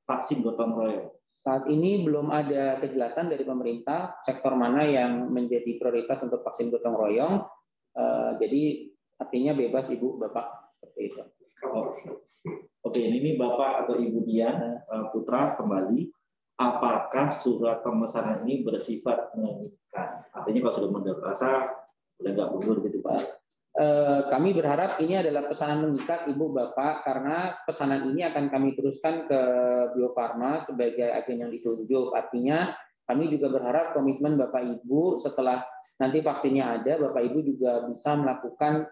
vaksin gotong royong? Saat ini belum ada kejelasan dari pemerintah sektor mana yang menjadi prioritas untuk vaksin gotong royong. Jadi artinya bebas Ibu Bapak. Seperti itu. Oke, ini Bapak atau Ibu Dian Putra kembali. Apakah surat pemesanan ini bersifat mengikat? Artinya kalau sudah mendaftar, sudah nggak mundur gitu Pak? Kami berharap ini adalah pesanan mengikat Ibu Bapak karena pesanan ini akan kami teruskan ke Bio Farma sebagai agen yang ditunjuk. Artinya kami juga berharap komitmen Bapak Ibu setelah nanti vaksinnya ada, Bapak Ibu juga bisa melakukan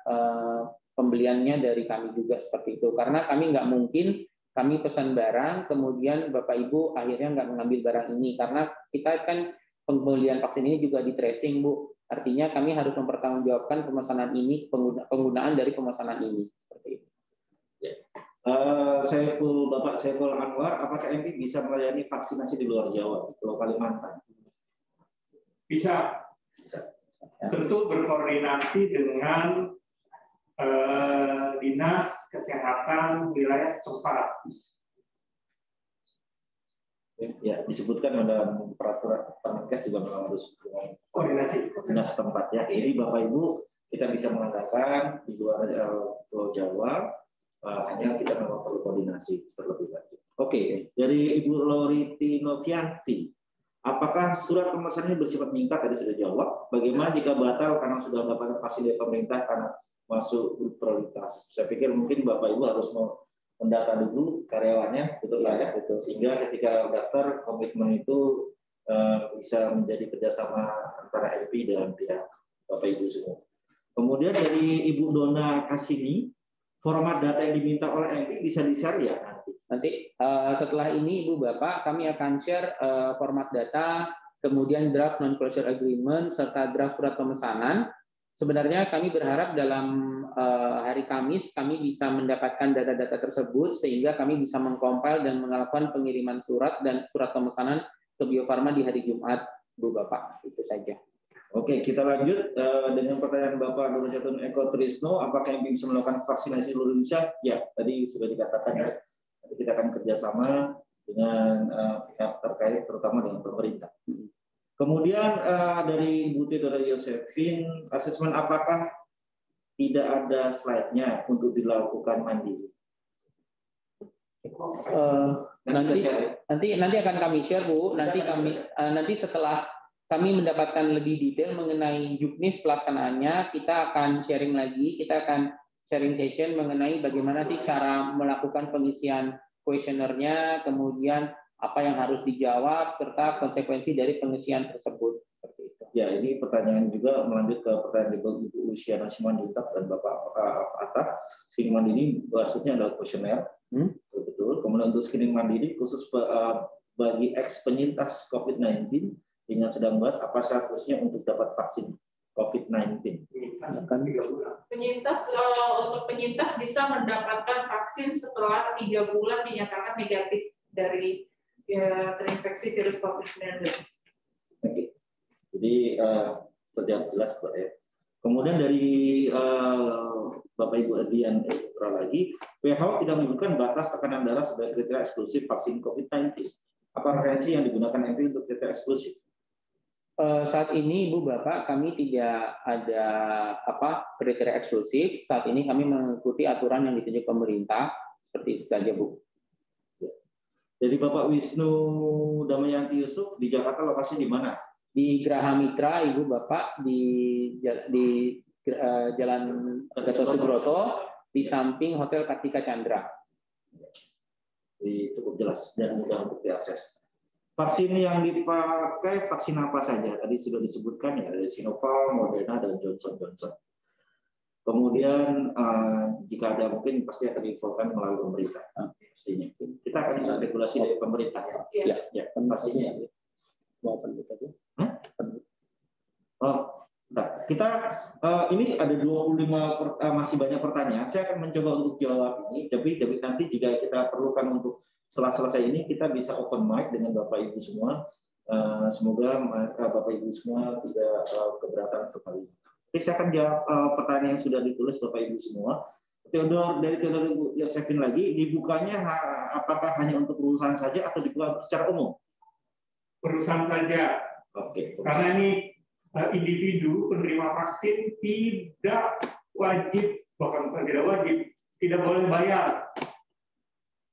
pembeliannya dari kami juga seperti itu. Karena kami nggak mungkin kami pesan barang, kemudian Bapak Ibu akhirnya nggak mengambil barang ini. Karena kita kan pembelian vaksin ini juga di tracing, Bu. Artinya kami harus mempertanggungjawabkan pemesanan ini, penggunaan dari pemesanan ini. Seperti itu. Bapak Saiful Anwar, apakah MP bisa melayani vaksinasi di luar Jawa, di Pulau Kalimantan? Bisa. Tentu berkoordinasi dengan Dinas Kesehatan wilayah setempat. Ya, disebutkan dalam peraturan Permenkes juga memang harus koordinasi dinas setempat ya. Jadi Bapak Ibu kita bisa mengatakan di luar Pulau Jawa hanya kita memang perlu koordinasi terlebih lanjut. Oke, dari Ibu Loriti Novianti, apakah surat pemesanan ini bersifat mengikat? Tadi sudah jawab. Bagaimana jika batal karena sudah mendapatkan vaksin dari pemerintah karena masuk prioritas? Saya pikir mungkin Bapak Ibu harus mendata dulu karyawannya, betul ya, betul. Sehingga ketika daftar komitmen itu bisa menjadi kerjasama antara LP dan pihak Bapak Ibu semua. Kemudian dari Ibu Dona Kasini, format data yang diminta oleh LP bisa di-share ya nanti? Nanti setelah ini Ibu Bapak kami akan share format data, kemudian draft non-closure agreement serta draft surat pemesanan. Sebenarnya kami berharap dalam hari Kamis kami bisa mendapatkan data-data tersebut sehingga kami bisa mengkompil dan melakukan pengiriman surat dan surat pemesanan ke Bio Farma di hari Jumat, Bu Bapak. Itu saja. Oke, kita lanjut dengan pertanyaan Bapak Nur Jatun Eko Trisno, apakah yang bisa melakukan vaksinasi seluruh Indonesia? Ya, tadi sudah dikatakan ya. Nanti kita akan kerjasama dengan pihak terkait, terutama dengan pemerintah. Kemudian dari Ibu Theodora Yosefin, asesmen apakah tidak ada slide-nya untuk dilakukan mandiri? Nanti akan kami share, Bu. Nanti setelah kami mendapatkan lebih detail mengenai juknis pelaksanaannya, kita akan sharing lagi. Kita akan sharing session mengenai bagaimana sih cara melakukan pengisian kuesionernya, kemudian apa yang harus dijawab, serta konsekuensi dari pengisian tersebut. Seperti itu. Ya, ini pertanyaan juga melanjut ke pertanyaan dari Ibu Luciana Simanjuntak dan Bapak Atta. Screening mandiri maksudnya adalah kuesioner. Betul. Kemudian untuk screening mandiri khusus bagi ex penyintas COVID-19 dengan sedang berat, apa seharusnya untuk dapat vaksin COVID-19? Penyintas untuk penyintas bisa mendapatkan vaksin setelah 3 bulan dinyatakan negatif dari terinfeksi virus COVID-19. Oke. Jadi terjawab jelas Pak ya. Kemudian dari Bapak Ibu Adian lagi, WHO tidak menyebutkan batas tekanan darah sebagai kriteria eksklusif vaksin COVID-19. Apa referensi yang digunakan MPI untuk kriteria eksklusif? Saat ini Ibu Bapak kami tidak ada kriteria eksklusif. Saat ini kami mengikuti aturan yang ditunjuk pemerintah seperti itu saja Bu. Jadi Bapak Wisnu Damayanti Yusuf di Jakarta lokasi di mana? Di Geraha Mitra Ibu Bapak di Jalan Gatot Subroto di samping Hotel Kartika Chandra. Cukup jelas dan mudah untuk diakses. Vaksin yang dipakai vaksin apa saja? Tadi sudah disebutkan ya, ada Sinovac, Moderna, dan Johnson & Johnson. Kemudian jika ada mungkin pasti akan diinfokan melalui pemerintah. Pastinya. Kita akan bisa regulasi dari pemerintah ya. Ya, pastinya. Mau penduk aja? Nah, kita ini ada 25 masih banyak pertanyaan. Saya akan mencoba untuk jawab ini, tapi nanti jika kita perlukan untuk setelah selesai ini kita bisa open mic dengan Bapak Ibu semua. Semoga Bapak Ibu semua tidak keberatan sekali. Oke, saya akan jawab pertanyaan yang sudah ditulis Bapak Ibu semua. Dari Theodor Yosefin lagi, dibukanya apakah hanya untuk perusahaan saja atau dibuka secara umum? Perusahaan saja. Oke. Karena ini individu penerima vaksin tidak wajib, bahkan bukan tidak wajib, tidak boleh bayar.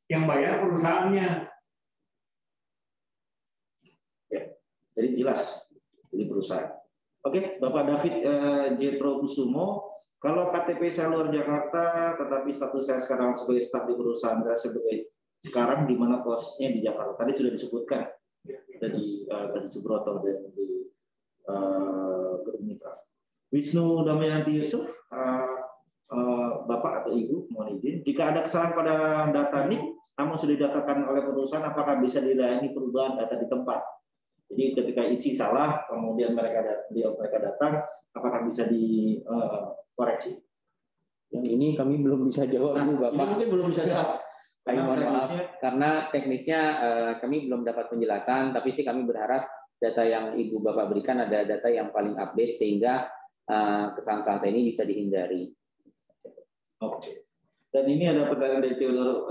Yang bayar perusahaannya. Ya, jadi jelas, jadi perusahaan. Oke, Bapak David Jetro Kusumo, kalau KTP saya luar Jakarta, tetapi status saya sekarang sebagai staf di perusahaan saya sebagai sekarang di mana posisinya di Jakarta. Tadi sudah disebutkan dari Subroto dan di Gedung Mitra. Wisnu Damayanti Yusuf, Bapak atau Ibu, mohon izin. Jika ada kesalahan pada data NIK, namun sudah didaftarkan oleh perusahaan, apakah bisa dilayani perubahan data di tempat? Jadi ketika isi salah, kemudian mereka datang, apakah bisa dikoreksi? Yang ini kami belum bisa jawab, Bu Bapak. Ini mungkin belum bisa jawab. Kami mohon maaf, karena teknisnya kami belum dapat penjelasan, tapi sih kami berharap data yang Ibu Bapak berikan ada data yang paling update sehingga kesalahan-kesalahan ini bisa dihindari. Oke. Dan ini ada pertanyaan dari Theodor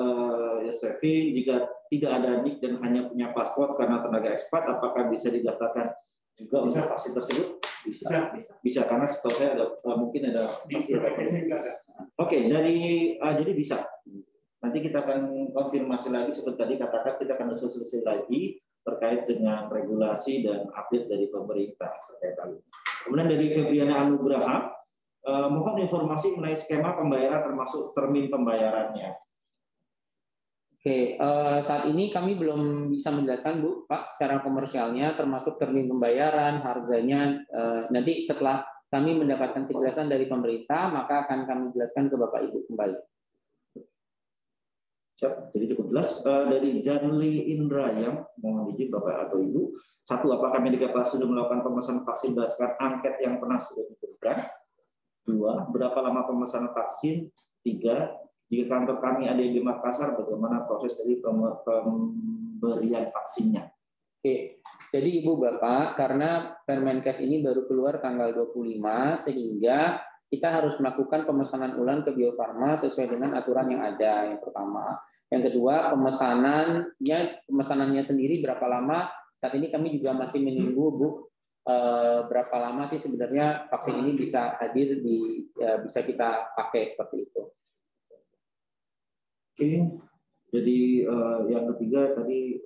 Yosefin, jika tidak ada NIK dan hanya punya paspor karena tenaga ekspat, apakah bisa didaftarkan juga untuk vaksin tersebut? Bisa, karena setahu saya mungkin ada. Oke, jadi bisa. Nanti kita akan konfirmasi lagi seperti tadi katakan, kita akan selesai lagi terkait dengan regulasi dan update dari pemerintah terkait hal ini. Kemudian dari Febriana Anugraha, mohon informasi mengenai skema pembayaran termasuk termin pembayarannya. Oke, saat ini kami belum bisa menjelaskan Bu, Pak, secara komersialnya termasuk termin pembayaran, harganya. Nanti setelah kami mendapatkan kejelasan dari pemerintah, maka akan kami jelaskan ke Bapak Ibu kembali. Siap, jadi cukup jelas. Dari Janli Indra yang mohon izin Bapak atau Ibu, satu, apakah Medica Plus sudah melakukan pemesanan vaksin berdasarkan angket yang pernah sudah diberikan? Dua, berapa lama pemesanan vaksin? Tiga, jika kantor kami ada di Makassar, bagaimana proses dari pemberian vaksinnya? Oke, jadi Ibu Bapak, karena Permenkes ini baru keluar tanggal 25, sehingga kita harus melakukan pemesanan ulang ke Bio Farma sesuai dengan aturan yang ada, yang pertama. Yang kedua, pemesanannya sendiri berapa lama? Saat ini kami juga masih menunggu, Bu, berapa lama sih sebenarnya vaksin ini bisa hadir bisa kita pakai seperti itu. Oke, jadi yang ketiga tadi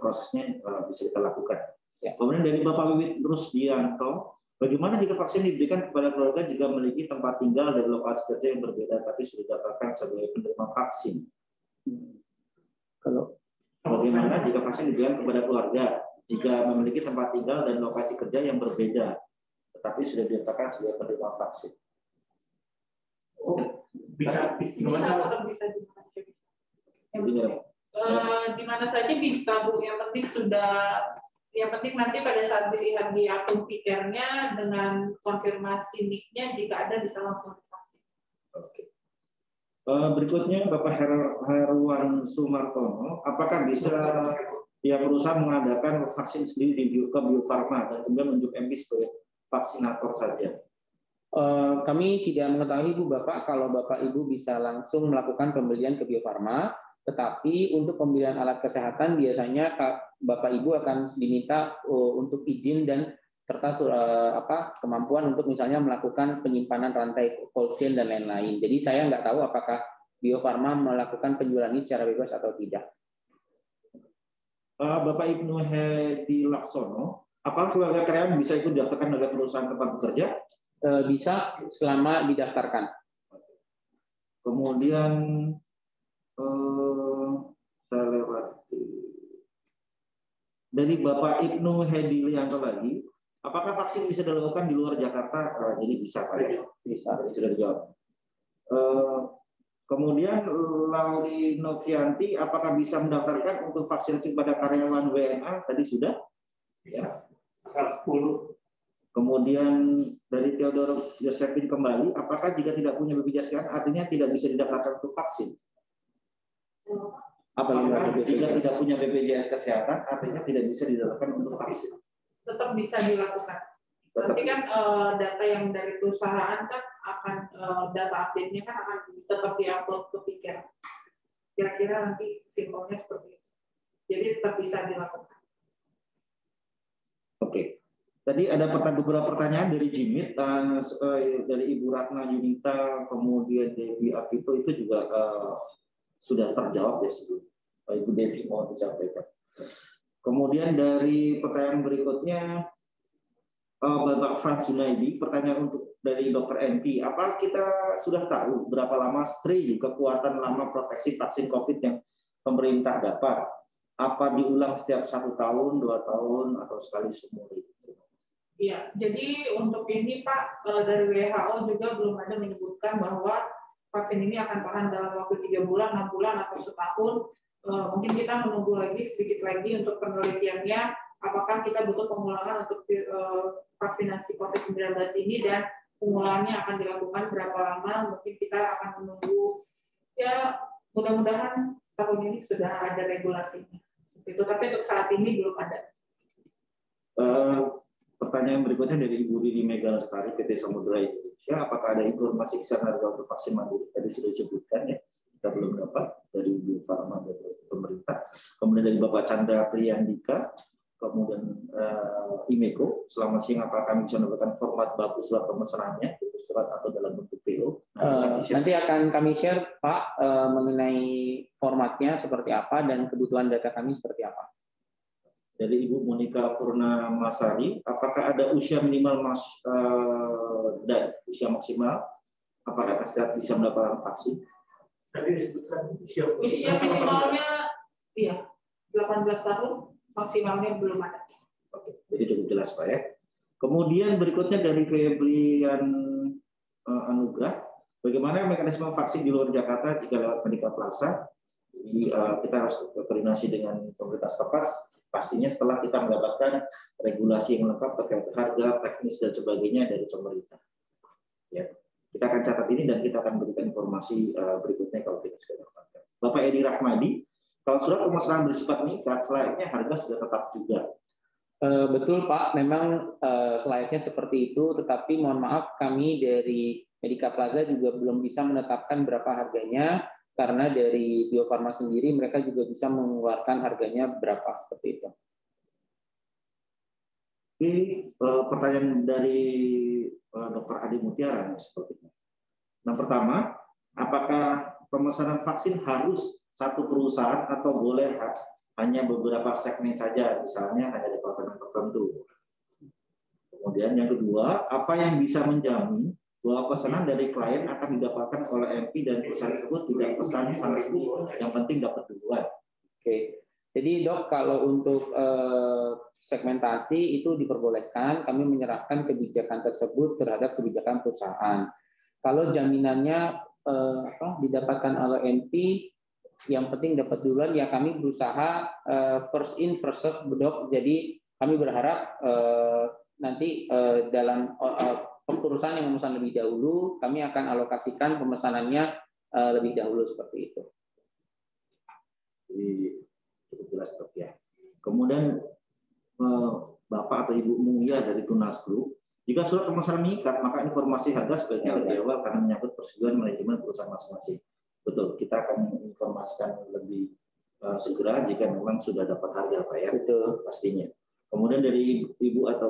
prosesnya bisa kita lakukan. Ya. Kemudian dari Bapak Wiwit Rusdianto, bagaimana jika vaksin diberikan kepada keluarga jika memiliki tempat tinggal dan lokasi kerja yang berbeda tapi sudah didaftarkan sebagai penerima vaksin? Kalau Bagaimana jika vaksin diberikan kepada keluarga jika memiliki tempat tinggal dan lokasi kerja yang berbeda, tetapi sudah dinyatakan sebagai penerima vaksin? Bisa di mana saja bisa, Bu. Yang penting nanti pada saat dilihat di akun pikirnya dengan konfirmasi NIK-nya, jika ada bisa langsung divaksin. Oke. Berikutnya Bapak Herwan Sumartono, apakah bisa perusahaan mengadakan vaksin sendiri di Bio Farma dan kemudian menunjuk MP sebagai vaksinator saja? Kami tidak mengetahui Bu Bapak kalau Bapak Ibu bisa langsung melakukan pembelian ke Bio Farma, tetapi untuk pembelian alat kesehatan biasanya Bapak Ibu akan diminta untuk izin dan serta kemampuan untuk misalnya melakukan penyimpanan rantai cold chain dan lain-lain. Jadi saya nggak tahu apakah Bio Farma melakukan penjualan ini secara bebas atau tidak. Bapak Ibnu Hedi Laksono, apakah keluarga karyawan bisa ikut didaftarkan oleh perusahaan tempat bekerja? Bisa selama didaftarkan. Kemudian saya lewati dari Bapak Ibnu Hedi Lianto lagi, apakah vaksin bisa dilakukan di luar Jakarta? Jadi bisa Pak ya? Bisa, tadi sudah dijawab. Kemudian Lauri Novianti, apakah bisa mendaftarkan untuk vaksinasi pada karyawan WNA? Tadi sudah. Ya. 10. Kemudian dari Theodore Josephine kembali, apakah jika tidak punya BPJS Kesehatan artinya tidak bisa didaftarkan untuk vaksin? Apakah jika tidak punya BPJS Kesehatan artinya tidak bisa didaftarkan untuk vaksin? Tetap bisa dilakukan. Nanti kan data yang dari perusahaan kan akan data update-nya kan akan tetap diupload ke Pikir. Kira-kira nanti simpelnya seperti itu. Jadi tetap bisa dilakukan. Oke. Tadi ada beberapa pertanyaan dari Jimit, dari Ibu Ratna Yunita, kemudian Devi Apito, itu juga sudah terjawab ya sebelum Ibu Devi mau disampaikan. Kemudian dari pertanyaan berikutnya, Bapak Frans Junaidi, pertanyaan untuk dari Dr. MP, apa kita sudah tahu berapa lama kekuatan lama proteksi vaksin COVID yang pemerintah dapat? Apa diulang setiap 1 tahun, 2 tahun, atau sekali seumur hidup? Iya, jadi untuk ini Pak, dari WHO juga belum ada menyebutkan bahwa vaksin ini akan tahan dalam waktu 3 bulan, 6 bulan, atau setahun. Mungkin kita menunggu lagi sedikit lagi untuk penelitiannya, apakah kita butuh pengulangan untuk vaksinasi COVID-19 ini, dan pengulangannya akan dilakukan berapa lama. Mungkin kita akan menunggu, ya mudah-mudahan tahun ini sudah ada regulasinya. Itu, tapi untuk saat ini belum ada. Pertanyaan berikutnya dari Ibu Didi Mega Lestari, PT Samudra Indonesia. Apakah ada informasi kisaran harga untuk vaksin mandiri? Tadi sudah disebutkan ya, kita belum dapat dari Bio Farma dan pemerintah. Kemudian dari Bapak Chandra Priyandika, kemudian Imeko. Selamat siang, apakah kami bisa mendapatkan format bagus surat pemesanannya, surat atau dalam bentuk PO? Nanti akan kami share Pak mengenai formatnya seperti apa dan kebutuhan data kami seperti apa. Dari Ibu Monika Purnamasari, apakah ada usia minimal dan usia maksimal? Apakah masyarakat bisa mendapatkan vaksin? Tadi disebutkan usia minimalnya, iya, 18 tahun, maksimalnya belum ada. Oke, jadi cukup jelas Pak ya. Kemudian berikutnya dari Febrian Anugrah, bagaimana mekanisme vaksin di luar Jakarta jika lewat Medika Plaza? Jadi kita harus berkoordinasi dengan pemerintah setempat. Pastinya setelah kita mendapatkan regulasi yang lengkap terkait harga, teknis, dan sebagainya dari pemerintah. Ya, kita akan catat ini dan kita akan berikan informasi berikutnya kalau kita sudah dapatkan. Bapak Edi Rahmadi, kalau surat pemesanan bersifat mengikat, selayaknya harga sudah tetap juga. Betul Pak, memang selayaknya seperti itu, tetapi mohon maaf kami dari Medika Plaza juga belum bisa menetapkan berapa harganya, karena dari Bio Farma sendiri mereka juga bisa mengeluarkan harganya berapa seperti itu. Oke, pertanyaan dari Dr. Adi Mutiara seperti ini. Nah, pertama, apakah pemesanan vaksin harus satu perusahaan atau boleh hanya beberapa segmen saja, misalnya hanya departemen tertentu? Kemudian yang kedua, apa yang bisa menjamin bahwa pesanan dari klien akan didapatkan oleh MP dan perusahaan tersebut tidak pesan sama sekali, yang penting dapat duluan? Oke. Jadi dok, kalau untuk segmentasi itu diperbolehkan, kami menyerahkan kebijakan tersebut terhadap kebijakan perusahaan. Kalau jaminannya didapatkan oleh NP, yang penting dapat duluan, ya kami berusaha first in first serve dok. Jadi kami berharap nanti dalam perusahaan yang memesan lebih dahulu, kami akan alokasikan pemesanannya lebih dahulu seperti itu. Jadi cukup jelas dok ya. Kemudian Bapak atau Ibu Mulia dari Tunas Group, jika surat pemesanan mengikat, maka informasi harga sebaiknya lebih awal karena menyangkut persetujuan manajemen perusahaan masing-masing. Betul, kita akan menginformasikan lebih segera jika memang sudah dapat harga Pak ya. Betul. Pastinya. Kemudian dari Ibu atau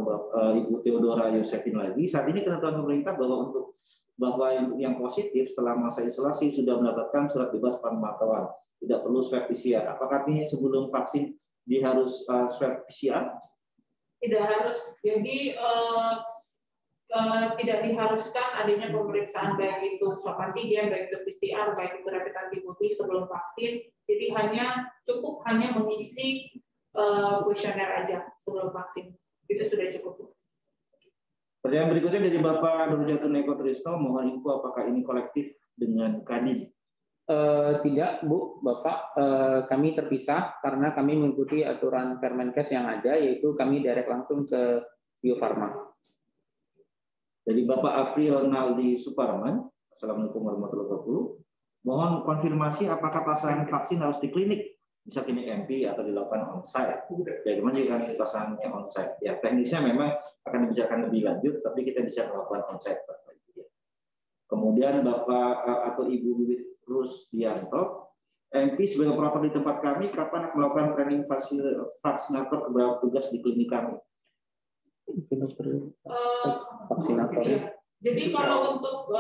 Ibu Theodora Yosefin lagi, saat ini ketentuan pemerintah bahwa yang positif setelah masa isolasi sudah mendapatkan surat bebas pemantauan, tidak perlu swab PCR. Apakah artinya sebelum vaksin dia harus swab PCR? Tidak harus. Jadi tidak diharuskan adanya pemeriksaan baik itu swab antigen, baik itu PCR, baik itu rapid antibody sebelum vaksin. Jadi cukup hanya mengisi kuesioner aja sebelum vaksin. Itu sudah cukup. Pertanyaan berikutnya dari Bapak Nurjatun Eko Trisno, mohon info apakah ini kolektif dengan Kadin? Tidak, Bu, Bapak. Kami terpisah karena kami mengikuti aturan Permenkes yang ada, yaitu kami direct langsung ke Bio Farma. Dari Bapak Afri Ronaldi Suparman, Assalamualaikum warahmatullahi wabarakatuh. Mohon konfirmasi apakah pelaksanaan vaksin harus di klinik, bisa klinik MP atau dilakukan on-site. Bagaimana jika pelaksanaannya on-site? Ya, teknisnya memang akan dibicarakan lebih lanjut, tapi kita bisa melakukan on-site. Kemudian Bapak atau Ibu Wiwit Rusdianto, MP sebagai operator di tempat kami, kapan akan melakukan training vaksinator ke beberapa tugas di klinik kami? Vaksinator. Jadi kalau untuk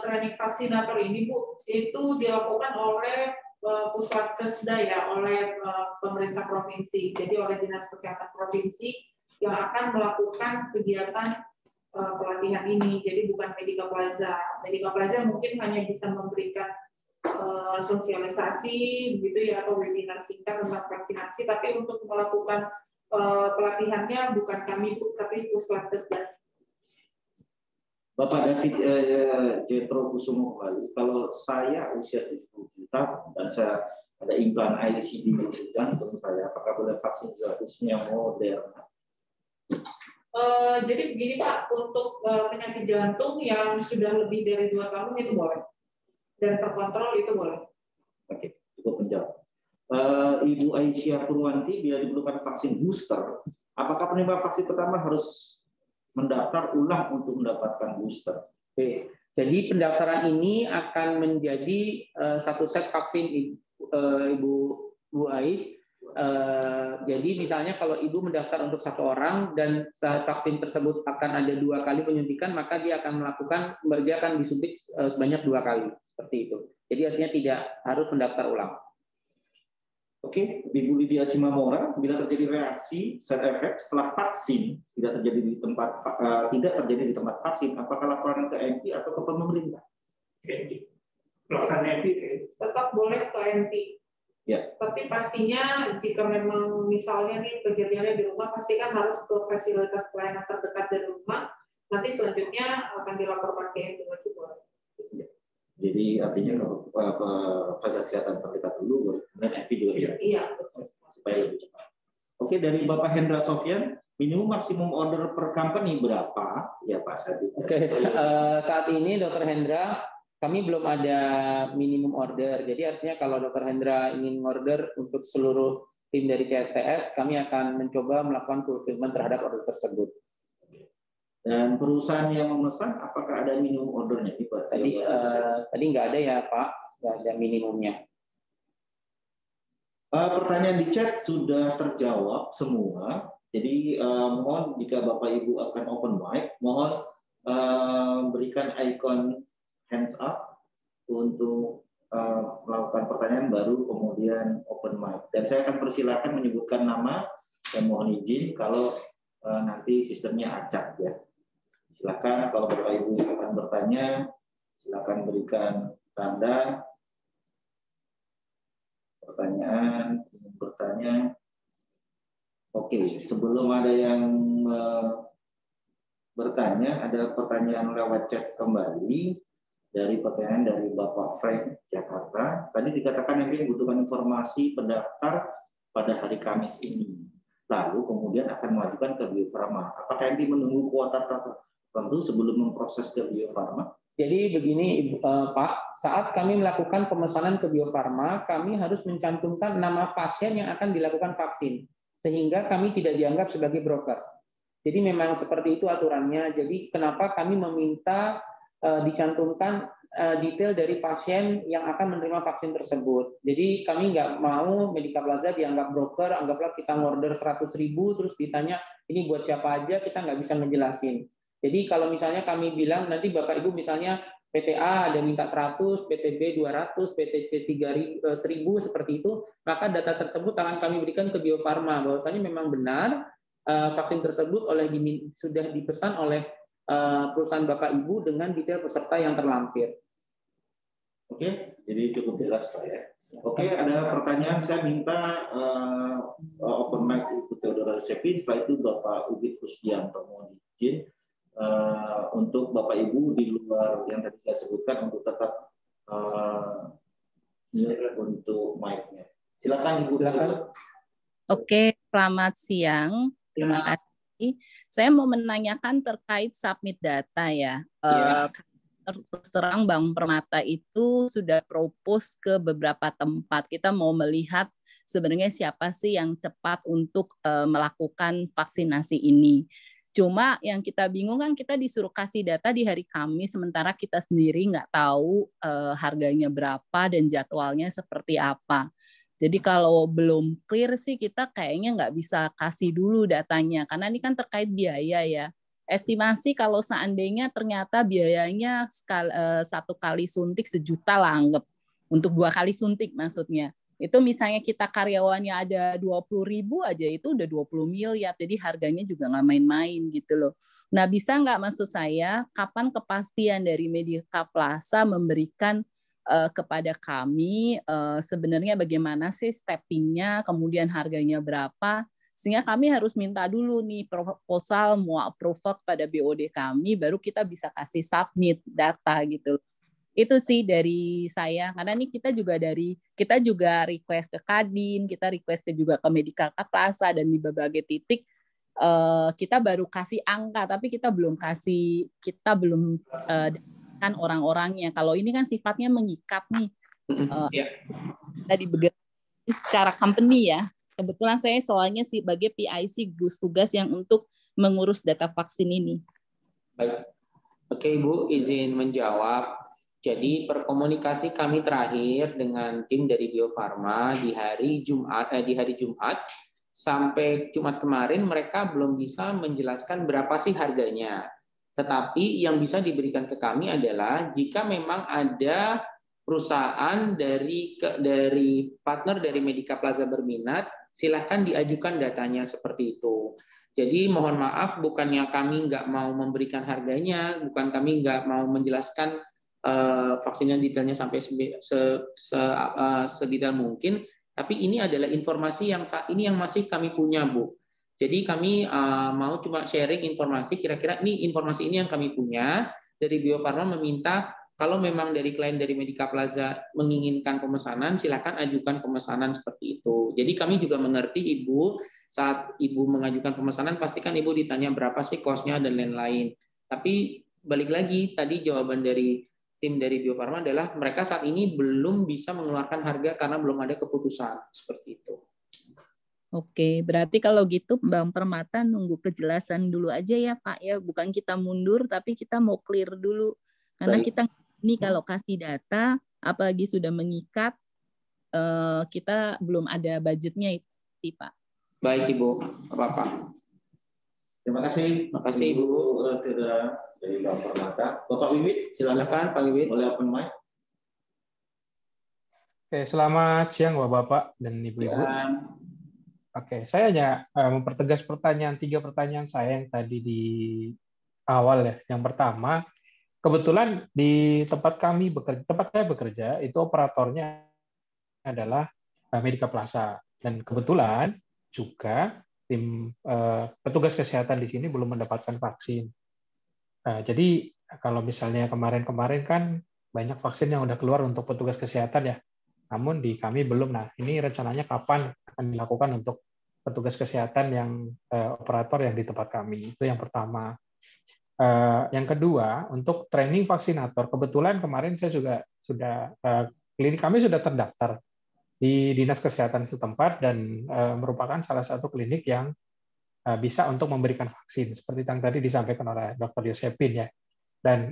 training vaksinator ini Bu, itu dilakukan oleh Puskesda ya, oleh pemerintah provinsi. Jadi oleh Dinas Kesehatan Provinsi yang akan melakukan kegiatan pelatihan ini. Jadi bukan Medika Plaza. Medika Plaza mungkin hanya bisa memberikan sosialisasi gitu ya, atau webinar singkat tentang vaksinasi, tapi untuk melakukan pelatihannya bukan kami, tapi Puskesda. Bapak David Jetro Kusumo kembali, kalau saya usia 70 juta dan saya ada implan ICD di jantung saya, apakah boleh vaksin gratisnya Moderna? Jadi begini Pak, untuk penyakit jantung yang sudah lebih dari 2 tahun itu boleh, dan terkontrol itu boleh. Oke, cukup menjawab. Ibu Aisyah Purwanti, bila diperlukan vaksin booster, apakah penerima vaksin pertama harus mendaftar ulang untuk mendapatkan booster? Oke. Jadi pendaftaran ini akan menjadi satu set vaksin Ibu Ais. Jadi misalnya kalau ibu mendaftar untuk 1 orang dan vaksin tersebut akan ada 2 kali penyuntikan, maka dia akan disuntik sebanyak 2 kali seperti itu. Jadi artinya tidak harus mendaftar ulang. Oke, Ibu Lydia Simamora, bila terjadi reaksi side effect setelah vaksin tidak terjadi di tempat vaksin, apakah laporan ke MP atau ke pemerintah? Pelaksanaan MP tetap boleh ke MP. Ya. Tapi pastinya jika memang misalnya nih kejadiannya di rumah, pastikan harus ke fasilitas pelayanan terdekat dari rumah. Nanti selanjutnya akan dilaporkan ke MP juga. Ya. Jadi artinya ke fasilitas kesehatan terdekat dulu, kemudian MP juga ya. Iya. Supaya lebih cepat. Oke, dari Bapak Hendra Sofyan, minimum maksimum order per company berapa? Ya Pak Sadi. Oke, saat ini Dr. Hendra, kami belum ada minimum order. Jadi artinya kalau Dr. Hendra ingin order untuk seluruh tim dari CSTS, kami akan mencoba melakukan fulfillment terhadap order tersebut. Dan perusahaan yang memesan, apakah ada minimum ordernya? Tadi nggak ada ya Pak, nggak ada minimumnya. Pertanyaan di chat sudah terjawab semua. Jadi mohon jika Bapak Ibu akan open mic, mohon berikan ikon hands up untuk melakukan pertanyaan baru kemudian open mic. Dan saya akan persilakan menyebutkan nama dan mohon izin kalau nanti sistemnya acak ya. Silakan kalau Bapak Ibu akan bertanya, silakan berikan tanda pertanyaan, bertanya. Oke, sebelum ada yang bertanya, ada pertanyaan lewat chat kembali dari pertanyaan dari Bapak Frank Jakarta. Tadi dikatakan yang membutuhkan informasi pendaftar pada hari Kamis ini. Lalu kemudian akan mengajukan ke Bio Farma. Apakah yang menunggu kuota tertentu sebelum memproses ke Bio Farma? Jadi begini Pak, saat kami melakukan pemesanan ke Bio Farma, kami harus mencantumkan nama pasien yang akan dilakukan vaksin, sehingga kami tidak dianggap sebagai broker. Jadi memang seperti itu aturannya. Jadi kenapa kami meminta dicantumkan detail dari pasien yang akan menerima vaksin tersebut. Jadi kami nggak mau Medica Plaza dianggap broker, anggaplah kita ngorder 100.000 terus ditanya ini buat siapa aja, kita nggak bisa ngejelasin. Jadi kalau misalnya kami bilang nanti Bapak Ibu misalnya PTA ada minta 100, PTB 200, PTC 1000 seperti itu, maka data tersebut akan kami berikan ke Bio Farma bahwasanya memang benar vaksin tersebut sudah dipesan oleh perusahaan Bapak Ibu dengan detail peserta yang terlampir. Oke, jadi cukup jelas Pak ya. Oke, ada pertanyaan, saya minta open mic Ibu Theodora Sepin, setelah itu Bapak Ugit Kusdianto mohon izin untuk Bapak Ibu di luar yang tadi saya sebutkan untuk tetap untuk mic-nya. Silakan Ibu. Silakan. Oke, selamat siang. Terima kasih. Saya mau menanyakan terkait submit data ya. Terus terang Bank Permata itu sudah propose ke beberapa tempat. Kita mau melihat sebenarnya siapa sih yang cepat untuk melakukan vaksinasi ini. Cuma yang kita bingung kan kita disuruh kasih data di hari Kamis, sementara kita sendiri nggak tahu harganya berapa dan jadwalnya seperti apa. Jadi kalau belum clear sih kita kayaknya nggak bisa kasih dulu datanya, karena ini kan terkait biaya ya. Estimasi kalau seandainya ternyata biayanya satu kali suntik 1 juta lah anggap, untuk 2 kali suntik maksudnya. Itu misalnya kita karyawannya ada 20.000 aja itu udah 20 miliar, jadi harganya juga nggak main-main gitu loh. Nah bisa nggak maksud saya, kapan kepastian dari Medica Plaza memberikan kepada kami sebenarnya bagaimana sih steppingnya, kemudian harganya berapa, sehingga kami harus minta dulu nih proposal mau approve pada BOD kami, baru kita bisa kasih submit data gitu. Itu sih dari saya, karena ini kita juga request ke Kadin, kita request juga ke Medica Plaza, dan di berbagai titik kita baru kasih angka, tapi kita belum kan orang-orangnya. Kalau ini kan sifatnya mengikat nih. Tadi secara company ya. Kebetulan saya soalnya sebagai PIC gugus tugas yang untuk mengurus data vaksin ini. Baik. Oke Ibu, izin menjawab. Jadi perkomunikasi kami terakhir dengan tim dari Bio Farma di hari Jumat sampai Jumat kemarin mereka belum bisa menjelaskan berapa sih harganya. Tetapi yang bisa diberikan ke kami adalah jika memang ada perusahaan dari partner dari Medica Plaza berminat, silahkan diajukan datanya seperti itu. Jadi mohon maaf, bukannya kami nggak mau memberikan harganya, bukan kami nggak mau menjelaskan vaksinnya detailnya sampai sedetail mungkin, tapi ini adalah informasi yang saat ini yang masih kami punya, Bu. Jadi kami mau cuma sharing informasi, kira-kira ini informasi ini yang kami punya. Dari Bio Farma meminta kalau memang dari klien dari Medica Plaza menginginkan pemesanan, silakan ajukan pemesanan seperti itu. Jadi kami juga mengerti Ibu, saat Ibu mengajukan pemesanan, pastikan Ibu ditanya berapa sih cost-nya dan lain-lain. Tapi balik lagi, tadi jawaban dari tim dari Bio Farma adalah mereka saat ini belum bisa mengeluarkan harga karena belum ada keputusan seperti itu. Oke, berarti kalau gitu Bank Permata nunggu kejelasan dulu aja ya Pak ya, bukan kita mundur tapi kita mau clear dulu. Karena Baik. Kita ini kalau kasih data, apalagi sudah mengikat, kita belum ada budgetnya itu Pak. Baik Ibu, apa-apa. Terima kasih. Terima kasih Ibu. Dari Bank Permata. Bapak Wiwit, silakan Pak Wiwit. Boleh open mic. Oke, selamat siang Bapak dan Ibu-Ibu. Ya. Oke, saya hanya mempertegas 3 pertanyaan saya yang tadi di awal ya. Yang pertama, kebetulan di tempat saya bekerja itu operatornya adalah Medica Plaza. Dan kebetulan juga tim petugas kesehatan di sini belum mendapatkan vaksin. Jadi kalau misalnya kemarin-kemarin kan banyak vaksin yang udah keluar untuk petugas kesehatan ya, namun di kami belum. Nah, ini rencananya kapan akan dilakukan untuk petugas kesehatan yang operator yang di tempat kami. Itu yang pertama. Yang kedua, untuk training vaksinator, kebetulan kemarin saya juga sudah klinik kami sudah terdaftar di Dinas Kesehatan setempat dan merupakan salah satu klinik yang bisa untuk memberikan vaksin seperti yang tadi disampaikan oleh Dr. Yosepin ya. Dan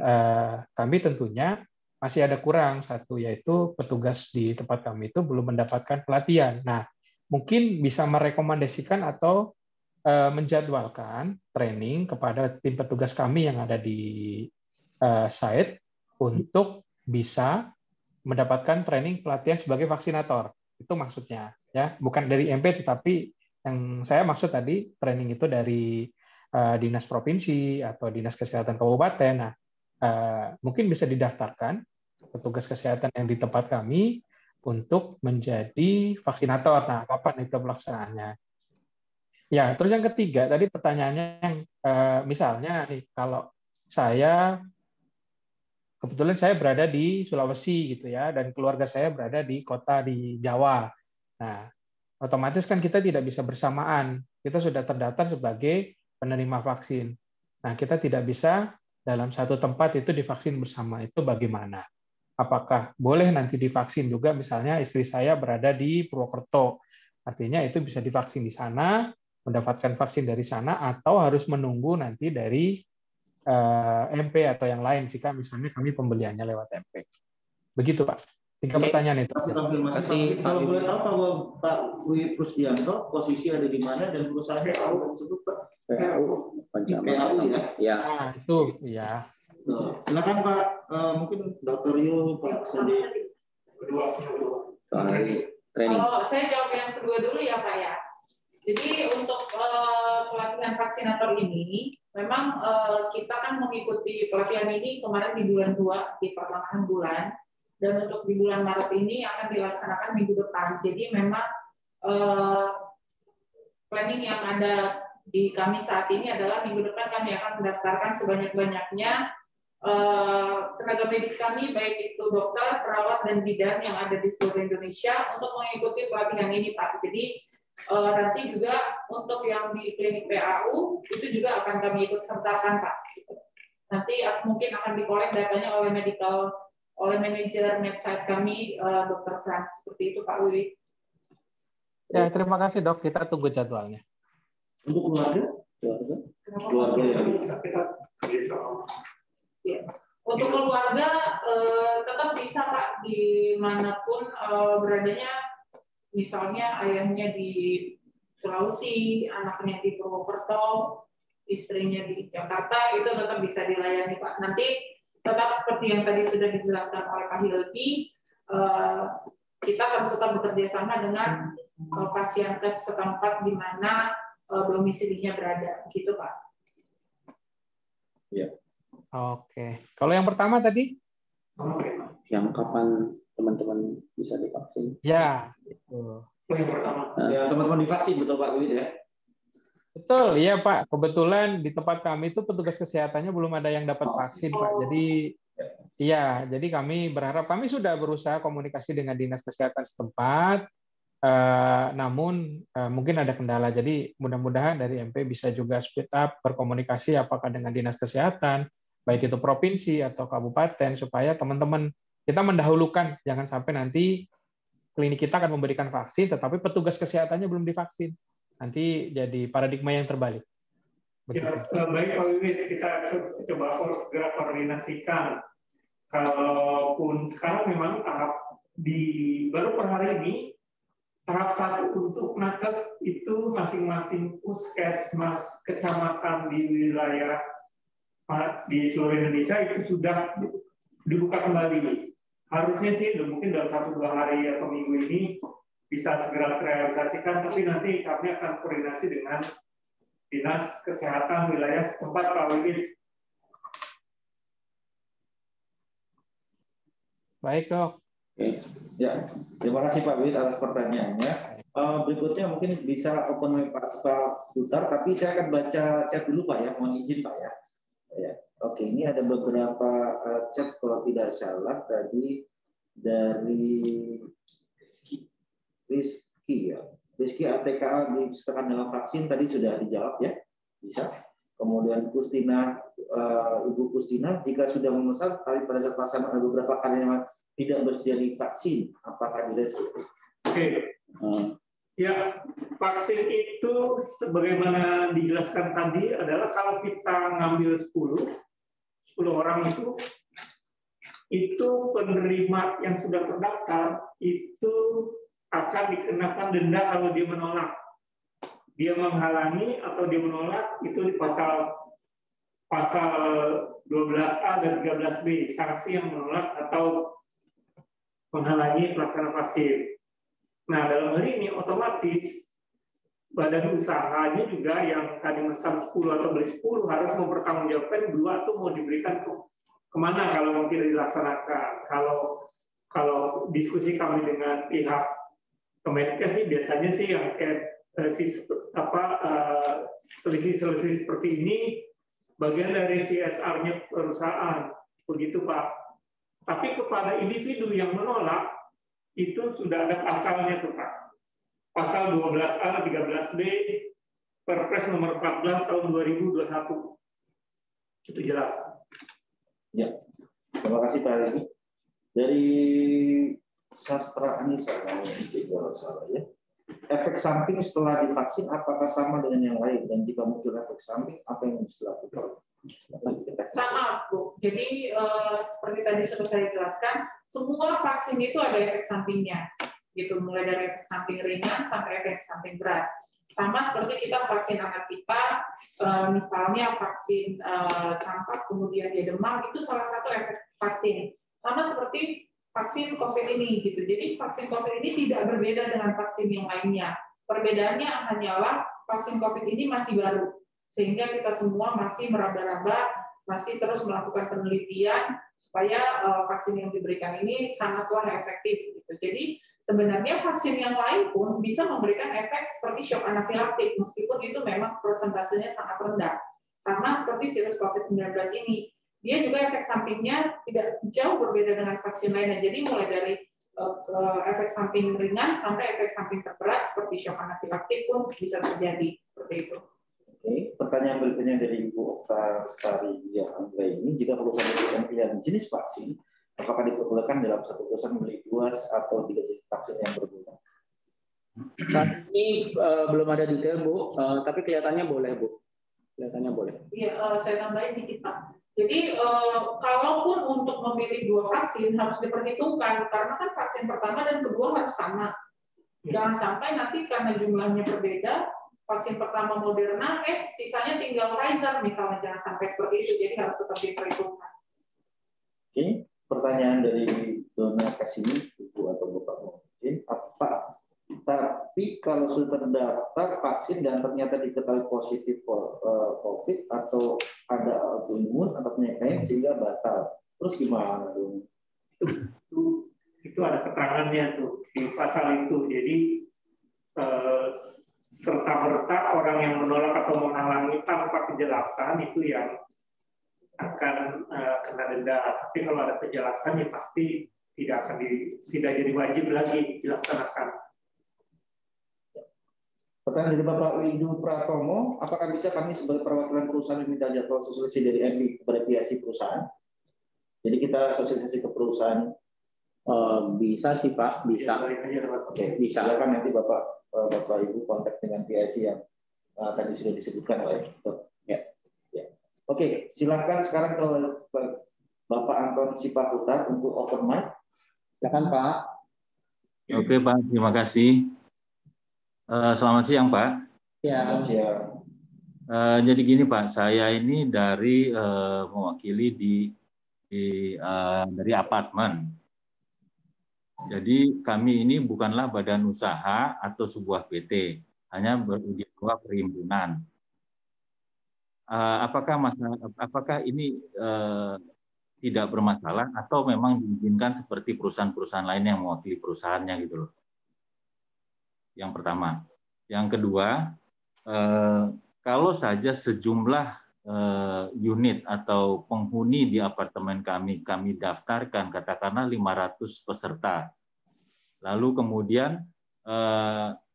kami tentunya masih ada kurang satu, yaitu petugas di tempat kami itu belum mendapatkan pelatihan. Nah, mungkin bisa merekomendasikan atau menjadwalkan training kepada tim petugas kami yang ada di site untuk bisa mendapatkan training pelatihan sebagai vaksinator. Itu maksudnya ya, bukan dari MP tetapi yang saya maksud tadi training itu dari dinas provinsi atau dinas kesehatan kabupaten. Nah, mungkin bisa didaftarkan petugas kesehatan yang di tempat kami untuk menjadi vaksinator. Nah, kapan itu pelaksanaannya? Ya, terus yang ketiga tadi pertanyaannya yang misalnya nih kalau saya kebetulan saya berada di Sulawesi gitu ya, dan keluarga saya berada di kota di Jawa. Nah, otomatis kan kita tidak bisa bersamaan. Kita sudah terdaftar sebagai penerima vaksin. Nah, kita tidak bisa dalam satu tempat itu divaksin bersama. Itu bagaimana? Apakah boleh nanti divaksin juga misalnya istri saya berada di Purwokerto. Artinya itu bisa divaksin di sana, mendapatkan vaksin dari sana, atau harus menunggu nanti dari MP atau yang lain jika misalnya kami pembeliannya lewat MP. Begitu Pak. 3 pertanyaan itu. Masih konfirmasi Pak. Kalau boleh tahu Pak Wi Rusdianto posisi ada di mana dan perusahaan PAU tersebut Pak? PAU ya? Ya. Nah, itu ya. Silakan Pak. Mungkin Dr. Yu, Pak Sandi. Soal training. Kalau saya jawab yang kedua dulu ya Pak ya. Jadi untuk pelatihan vaksinator ini, memang kita kan mengikuti pelatihan ini kemarin di bulan 2, di pertengahan bulan. Dan untuk di bulan Maret ini akan dilaksanakan minggu depan. Jadi memang planning yang ada di kami saat ini adalah minggu depan kami akan mendaftarkan sebanyak-banyaknya tenaga medis kami, baik itu dokter, perawat, dan bidan yang ada di seluruh Indonesia untuk mengikuti pelatihan ini Pak. Jadi nanti juga untuk yang di klinik PAU itu juga akan kami ikut sertakan Pak. Nanti mungkin akan dikolek datanya oleh manajer medsite kami, Dr. Frank. Seperti itu, Pak Wiwi. Ya, terima kasih, Dok. Kita tunggu jadwalnya. Untuk keluarga? Keluarga yang bisa. Ya. Untuk keluarga, tetap bisa, Pak, dimanapun beradanya. Misalnya ayahnya di Sulawesi, anaknya di Purwokerto, istrinya di Jakarta, itu tetap bisa dilayani, Pak. Nanti tetap seperti yang tadi sudah dijelaskan oleh Pak Hilki, kita harus tetap bekerja sama dengan pasienkes setempat di mana domisilinya berada, gitu Pak. Ya. Oke. Kalau yang pertama tadi? Yang kapan teman-teman bisa divaksin? Ya. Yang pertama. Ya, teman-teman divaksin, betul Pak Wiwi ya? Betul, iya Pak. Kebetulan di tempat kami itu petugas kesehatannya belum ada yang dapat vaksin, Pak. Jadi, iya, jadi kami berharap, kami sudah berusaha komunikasi dengan dinas kesehatan setempat, namun mungkin ada kendala. Jadi mudah-mudahan dari MP bisa juga speed up berkomunikasi apakah dengan dinas kesehatan, baik itu provinsi atau kabupaten, supaya teman-teman kita mendahulukan, jangan sampai nanti klinik kita akan memberikan vaksin, tetapi petugas kesehatannya belum divaksin. Nanti jadi paradigma yang terbalik. Ya, baik Pak Wiwi, kita coba segera koordinasikan. Kalaupun sekarang memang tahap baru per hari ini, tahap 1 untuk nakes itu masing-masing puskesmas kecamatan di wilayah di seluruh Indonesia itu sudah dibuka kembali. Harusnya sih mungkin dalam 1-2 hari atau minggu ini bisa segera terrealisasikan, tapi nanti kami akan koordinasi dengan Dinas Kesehatan wilayah setempat Pak Wiwi. Baik, Dok. Ya, terima kasih Pak Wiwi atas pertanyaannya. Berikutnya mungkin bisa open mic Pak Putar, tapi saya akan baca chat dulu Pak ya, mohon izin Pak ya. Oke, ini ada beberapa chat kalau tidak salah tadi dari Rizky ya. Rizky ATKA disertakan dalam vaksin tadi sudah dijawab ya, bisa. Kemudian Kustina, Ibu Kustina, jika sudah memesan, tapi pada saat pelaksanaan ada beberapa karyawan tidak bersedia vaksin, apakah direktur? Oke. Ya, vaksin itu sebagaimana dijelaskan tadi adalah kalau kita ngambil 10 orang itu penerima yang sudah terdaftar itu akan dikenakan denda kalau dia menolak. Dia menghalangi atau dia menolak itu di pasal 12A dan 13B, sanksi yang menolak atau menghalangi pelaksanaan vaksin. Nah, dalam hal ini otomatis badan usahanya juga yang tadi mesan 10 atau beli 10 harus mempertanggungjawabkan 2 itu mau diberikan kemana kalau tidak dilaksanakan. Kalau diskusi kami dengan pihak Kemenkes sih biasanya sih yang kayak selisih-selisih seperti ini bagian dari CSR-nya perusahaan, begitu Pak. Tapi kepada individu yang menolak itu sudah ada pasalnya tuh Pak. Pasal 12A 13B Perpres nomor 14 tahun 2021. Itu jelas. Ya, terima kasih Pak Rizky. Dari Sastra Anissa, kalau salah ya. Efek samping setelah divaksin apakah sama dengan yang lain? Dan jika muncul efek samping, apa yang harus dilakukan? Sama, Bu. Jadi seperti tadi sudah saya jelaskan, semua vaksin itu ada efek sampingnya, gitu. Mulai dari efek samping ringan sampai efek samping berat. Sama seperti kita vaksin anak kita, misalnya vaksin campak, kemudian dia demam, itu salah satu efek vaksin. Sama seperti vaksin COVID ini, gitu. Jadi vaksin COVID ini tidak berbeda dengan vaksin yang lainnya. Perbedaannya hanyalah vaksin COVID ini masih baru, sehingga kita semua masih meraba-raba, masih terus melakukan penelitian supaya vaksin yang diberikan ini sangatlah efektif. Gitu. Jadi sebenarnya vaksin yang lain pun bisa memberikan efek seperti shock anafilaktik, meskipun itu memang persentasenya sangat rendah. Sama seperti virus COVID-19 ini. Dia juga efek sampingnya tidak jauh berbeda dengan vaksin lainnya. Jadi mulai dari efek samping ringan sampai efek samping terberat seperti shock anafilaktik pun bisa terjadi seperti itu. Oke, pertanyaan berikutnya dari Ibu Okta Sariya Angga ini, jika perusahaan memberikan pilihan jenis vaksin, apakah diperbolehkan dalam satu perusahaan membeli 2 atau 3 jenis vaksin yang berbeda? Saat ini belum ada detail Bu, tapi kelihatannya boleh Bu. Kelihatannya boleh. Iya, saya tambahin dikit Pak. Jadi kalaupun untuk memilih 2 vaksin harus diperhitungkan karena kan vaksin pertama dan kedua harus sama. Jangan sampai nanti karena jumlahnya berbeda, vaksin pertama Moderna, sisanya tinggal Pfizer misalnya, jangan sampai seperti itu. Jadi harus tetap diperhitungkan. Oke, pertanyaan dari Dona Kasini, Ibu atau Bapak mungkin, apa? Tapi kalau sudah terdaftar vaksin dan ternyata diketahui positif COVID atau ada autoimun atau penyakit lain sehingga batal, terus gimana dong? Itu ada keterangannya tuh di pasal itu. Jadi serta-merta orang yang menolak atau menghalangi tanpa kejelasan itu yang akan kena denda. Tapi kalau ada kejelasan ya pasti tidak jadi wajib lagi dilaksanakan. Pertanyaan dari Bapak Windu Pratomo, apakah bisa kami sebagai perwakilan perusahaan meminta jadwal sosialisasi dari MV kepada PIC perusahaan? Jadi kita sosialisasi ke perusahaan. Bisa sih Pak, bisa. Oke, bisa. Silakan nanti Bapak Ibu kontak dengan PIC yang tadi sudah disebutkan oleh ya. Oke, silakan sekarang ke Bapak Anton Sipahutar untuk open mic. Silakan Pak. Oke Pak, terima kasih. Selamat siang Pak. Ya. Selamat siang. Jadi gini Pak, saya ini dari mewakili dari apartemen. Jadi kami ini bukanlah badan usaha atau sebuah PT, hanya beruji coba perhimpunan. Apakah ini tidak bermasalah atau memang diizinkan seperti perusahaan-perusahaan lain yang mewakili perusahaannya gitu loh? Yang pertama. Yang kedua, kalau saja sejumlah unit atau penghuni di apartemen kami daftarkan katakanlah 500 peserta. Lalu kemudian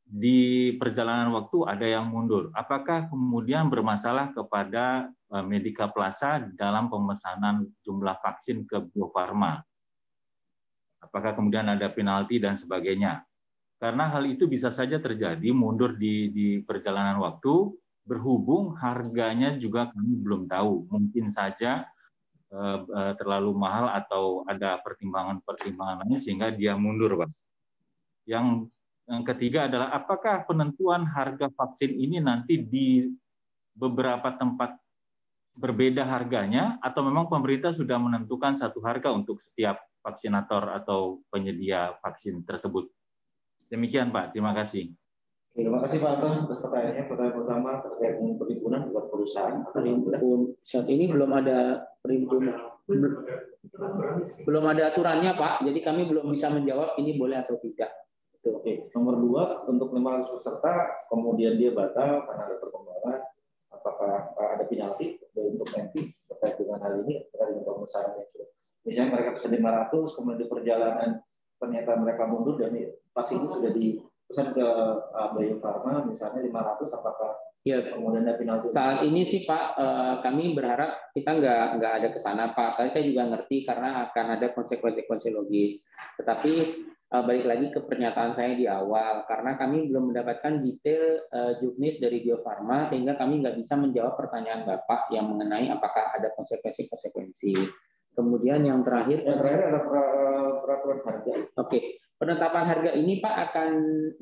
di perjalanan waktu ada yang mundur. Apakah kemudian bermasalah kepada Medica Plaza dalam pemesanan jumlah vaksin ke Bio Farma? Apakah kemudian ada penalti dan sebagainya? Karena hal itu bisa saja terjadi mundur di perjalanan waktu, berhubung harganya juga kami belum tahu. Mungkin saja terlalu mahal atau ada pertimbangan-pertimbangan lain sehingga dia mundur, Pak. Yang ketiga adalah apakah penentuan harga vaksin ini nanti di beberapa tempat berbeda harganya atau memang pemerintah sudah menentukan satu harga untuk setiap vaksinator atau penyedia vaksin tersebut. Demikian Pak, terima kasih. Terima kasih Pak Anton atas pertanyaannya. Pertanyaan pertama terkait dengan perhimpunan buat perusahaan. Saat ini belum ada perhimpunan, belum ada aturannya Pak, jadi kami belum bisa menjawab ini boleh atau tidak. Oke, nomor 2 untuk 500 peserta, kemudian dia batal karena ada perkembangan, apakah ada penalti untuk nanti terkait dengan hal ini, terkait dengan pemesanan itu. Misalnya mereka pesan 500, kemudian di perjalanan ternyata mereka mundur dan vaksin itu sudah dipesan ke Bio Farma, misalnya 500, apakah ya, kemudian ada penalti? Saat ini sih Pak, kami berharap kita nggak ada ke sana Pak. Saya juga ngerti karena akan ada konsekuensi logis. Tetapi balik lagi ke pernyataan saya di awal, karena kami belum mendapatkan detail juknis dari Bio Farma, sehingga kami nggak bisa menjawab pertanyaan Bapak yang mengenai apakah ada konsekuensi. Kemudian yang terakhir ada peraturan harga. Oke. Penetapan harga ini Pak akan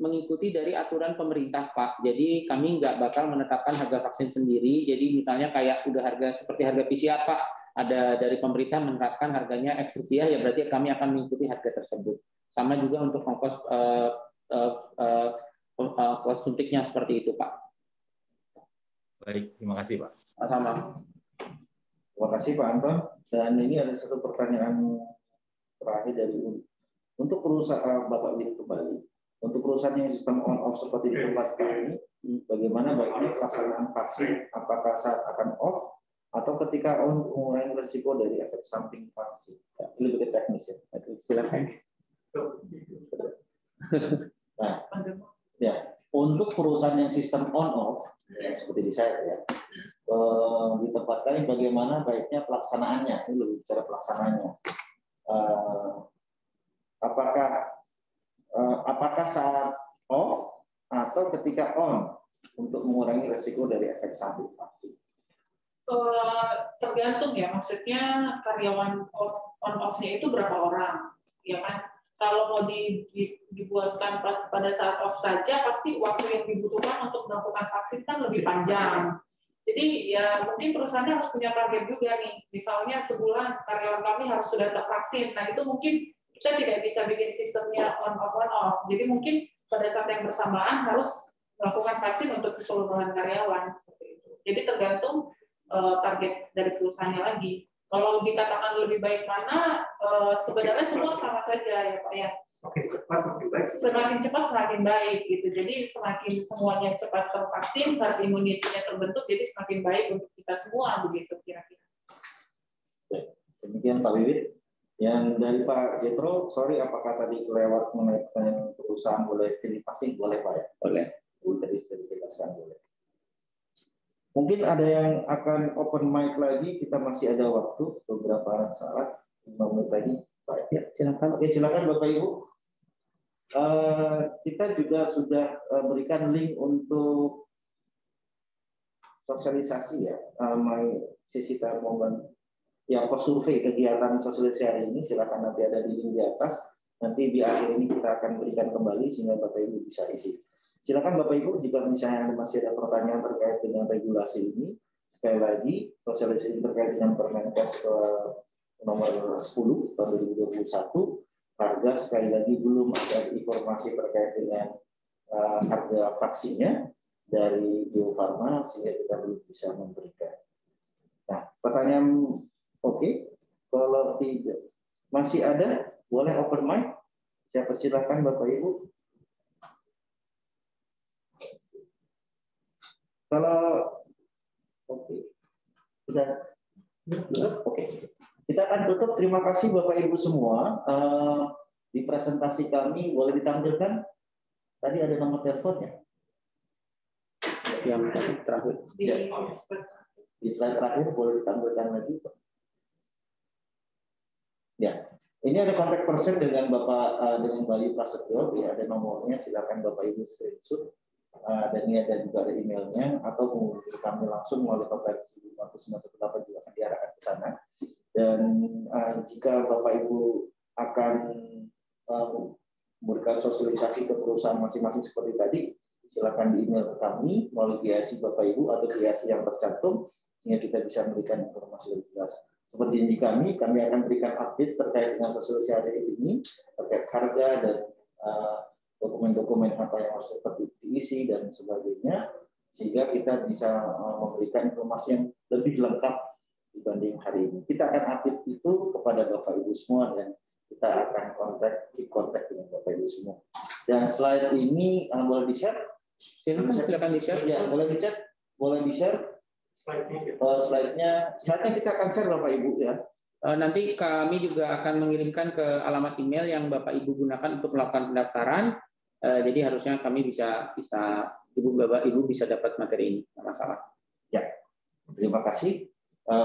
mengikuti dari aturan pemerintah Pak. Jadi kami nggak bakal menetapkan harga vaksin sendiri. Jadi misalnya kayak udah harga seperti harga PCR Pak, ada dari pemerintah menetapkan harganya X rupiah, ya berarti kami akan mengikuti harga tersebut. Sama juga untuk ongkos kos suntiknya seperti itu Pak. Baik, terima kasih Pak. Sama. Terima kasih Pak Anton. Dan ini ada satu pertanyaan terakhir dari untuk perusahaan Bapak ini kembali. Untuk perusahaan yang sistem on off seperti di tempat kami, bagaimana baiknya pelaksanaan vaksin? Apakah saat akan off atau ketika on mengurangi risiko dari efek samping vaksin? Ya, ini lebih teknis ya. Silakan. Nah, ya untuk perusahaan yang sistem on off ya, seperti di saya ya, di tempat kami bagaimana baiknya pelaksanaannya? Ini lebih bicara pelaksanaannya. Apakah saat off atau ketika on untuk mengurangi risiko dari efek samping vaksin? Tergantung ya, maksudnya karyawan on off-nya itu berapa orang, ya kan? Kalau mau dibuatkan pada saat off saja, pasti waktu yang dibutuhkan untuk melakukan vaksin kan lebih panjang. Jadi ya mungkin perusahaannya harus punya target juga nih. Misalnya sebulan karyawan kami harus sudah tervaksin. Nah itu mungkin kita tidak bisa bikin sistemnya on off. Jadi mungkin pada saat yang bersamaan harus melakukan vaksin untuk keseluruhan karyawan seperti itu. Jadi tergantung target dari perusahaannya lagi. Kalau dikatakan lebih baik mana, sebenarnya semua sama saja ya Pak ya. Oke, cepat lebih baik. Semakin cepat semakin baik gitu. Jadi semakin semuanya cepat tervaksin, herd immunity-nya terbentuk, jadi semakin baik untuk kita semua begitu kira-kira. Demikian Pak Wiwit. Yang dari Pak Jetro, sorry apakah tadi lewat mengenai perusahaan boleh pilih vaksin? Boleh Pak ya? Boleh. Tadi sudah dijelaskan boleh. Mungkin ada yang akan open mic lagi, kita masih ada waktu beberapa saat, 5 menit lagi. Pak, ya, silakan. Oke, silakan Bapak Ibu. Kita juga sudah berikan link untuk sosialisasi ya, sisi termomen yang pos survei kegiatan sosialisasi hari ini, silakan nanti ada di link di atas. Nanti di akhir ini kita akan berikan kembali sehingga Bapak Ibu bisa isi. Silakan Bapak Ibu jika misalnya masih ada pertanyaan terkait dengan regulasi ini. Sekali lagi sosialisasi terkait dengan Permenkes nomor 10 tahun 2021. Harga sekali lagi belum ada informasi terkait dengan harga vaksinnya dari Bio Farma sehingga kita belum bisa memberikan. Nah, pertanyaan oke. Kalau tidak masih ada, boleh open mic. Siapa silakan Bapak Ibu. Kalau oke, oke. Kita akan tutup. Terima kasih Bapak Ibu semua. Di presentasi kami boleh ditampilkan. Tadi ada nomor teleponnya. Yang terakhir. Di slide terakhir boleh ditampilkan lagi. Ya, ini ada kontak person dengan Bapak dengan Bayu Prasetyo. Ya, ada nomornya. Silakan Bapak Ibu screenshot. Dan ini ada juga ada emailnya, atau menghubungi kami langsung melalui kontak 1518 juga akan diarahkan ke sana. Dan jika Bapak Ibu akan memberikan sosialisasi ke perusahaan masing-masing seperti tadi, silakan di email ke kami melalui GIC Bapak Ibu atau GIC yang tercantum, sehingga kita bisa memberikan informasi lebih jelas. Seperti ini kami akan berikan update terkait dengan sosialisasi ini, terkait harga dan dokumen-dokumen apa yang harus diisi dan sebagainya, sehingga kita bisa memberikan informasi yang lebih lengkap dibanding hari ini. Kita akan update itu kepada Bapak Ibu semua dan kita akan kontak dengan Bapak Ibu semua. Dan slide ini boleh di-share? Silakan di-share. Ya, boleh di-share. Slide-nya kita akan share Bapak Ibu ya. Nanti kami juga akan mengirimkan ke alamat email yang Bapak Ibu gunakan untuk melakukan pendaftaran. Jadi harusnya kami bisa Bapak Ibu bisa dapat materi ini, tidak masalah. Ya, terima kasih.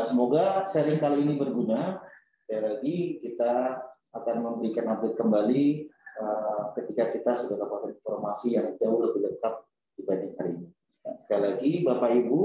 Semoga sharing kali ini berguna. Sekali lagi kita akan memberikan update kembali ketika kita sudah dapat informasi yang jauh lebih lengkap dibanding hari ini. Sekali lagi Bapak Ibu,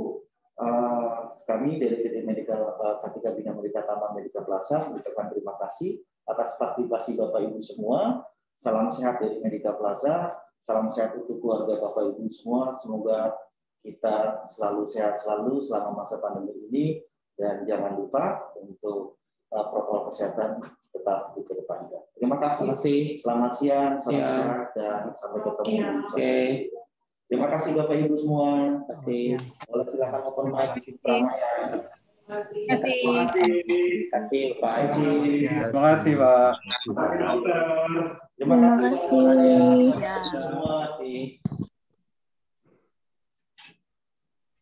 kami dari PT Medical Kartika Bina Merdeka Taman Medika Plaza mengucapkan terima kasih atas partisipasi Bapak Ibu semua. Salam sehat dari Medika Plaza, salam sehat untuk keluarga Bapak Ibu semua. Semoga kita selalu sehat selalu selama masa pandemi ini, dan jangan lupa untuk protokol kesehatan tetap dikedepankan. Terima kasih. Selamat siang, salam sehat, dan sampai ketemu. Terima kasih Bapak Ibu semua. Terima kasih. Boleh silakan open mic di Pramaya. Terima kasih. Terima kasih Pak. Terima kasih Pak. Terima kasih. Terima kasih. Terima kasih.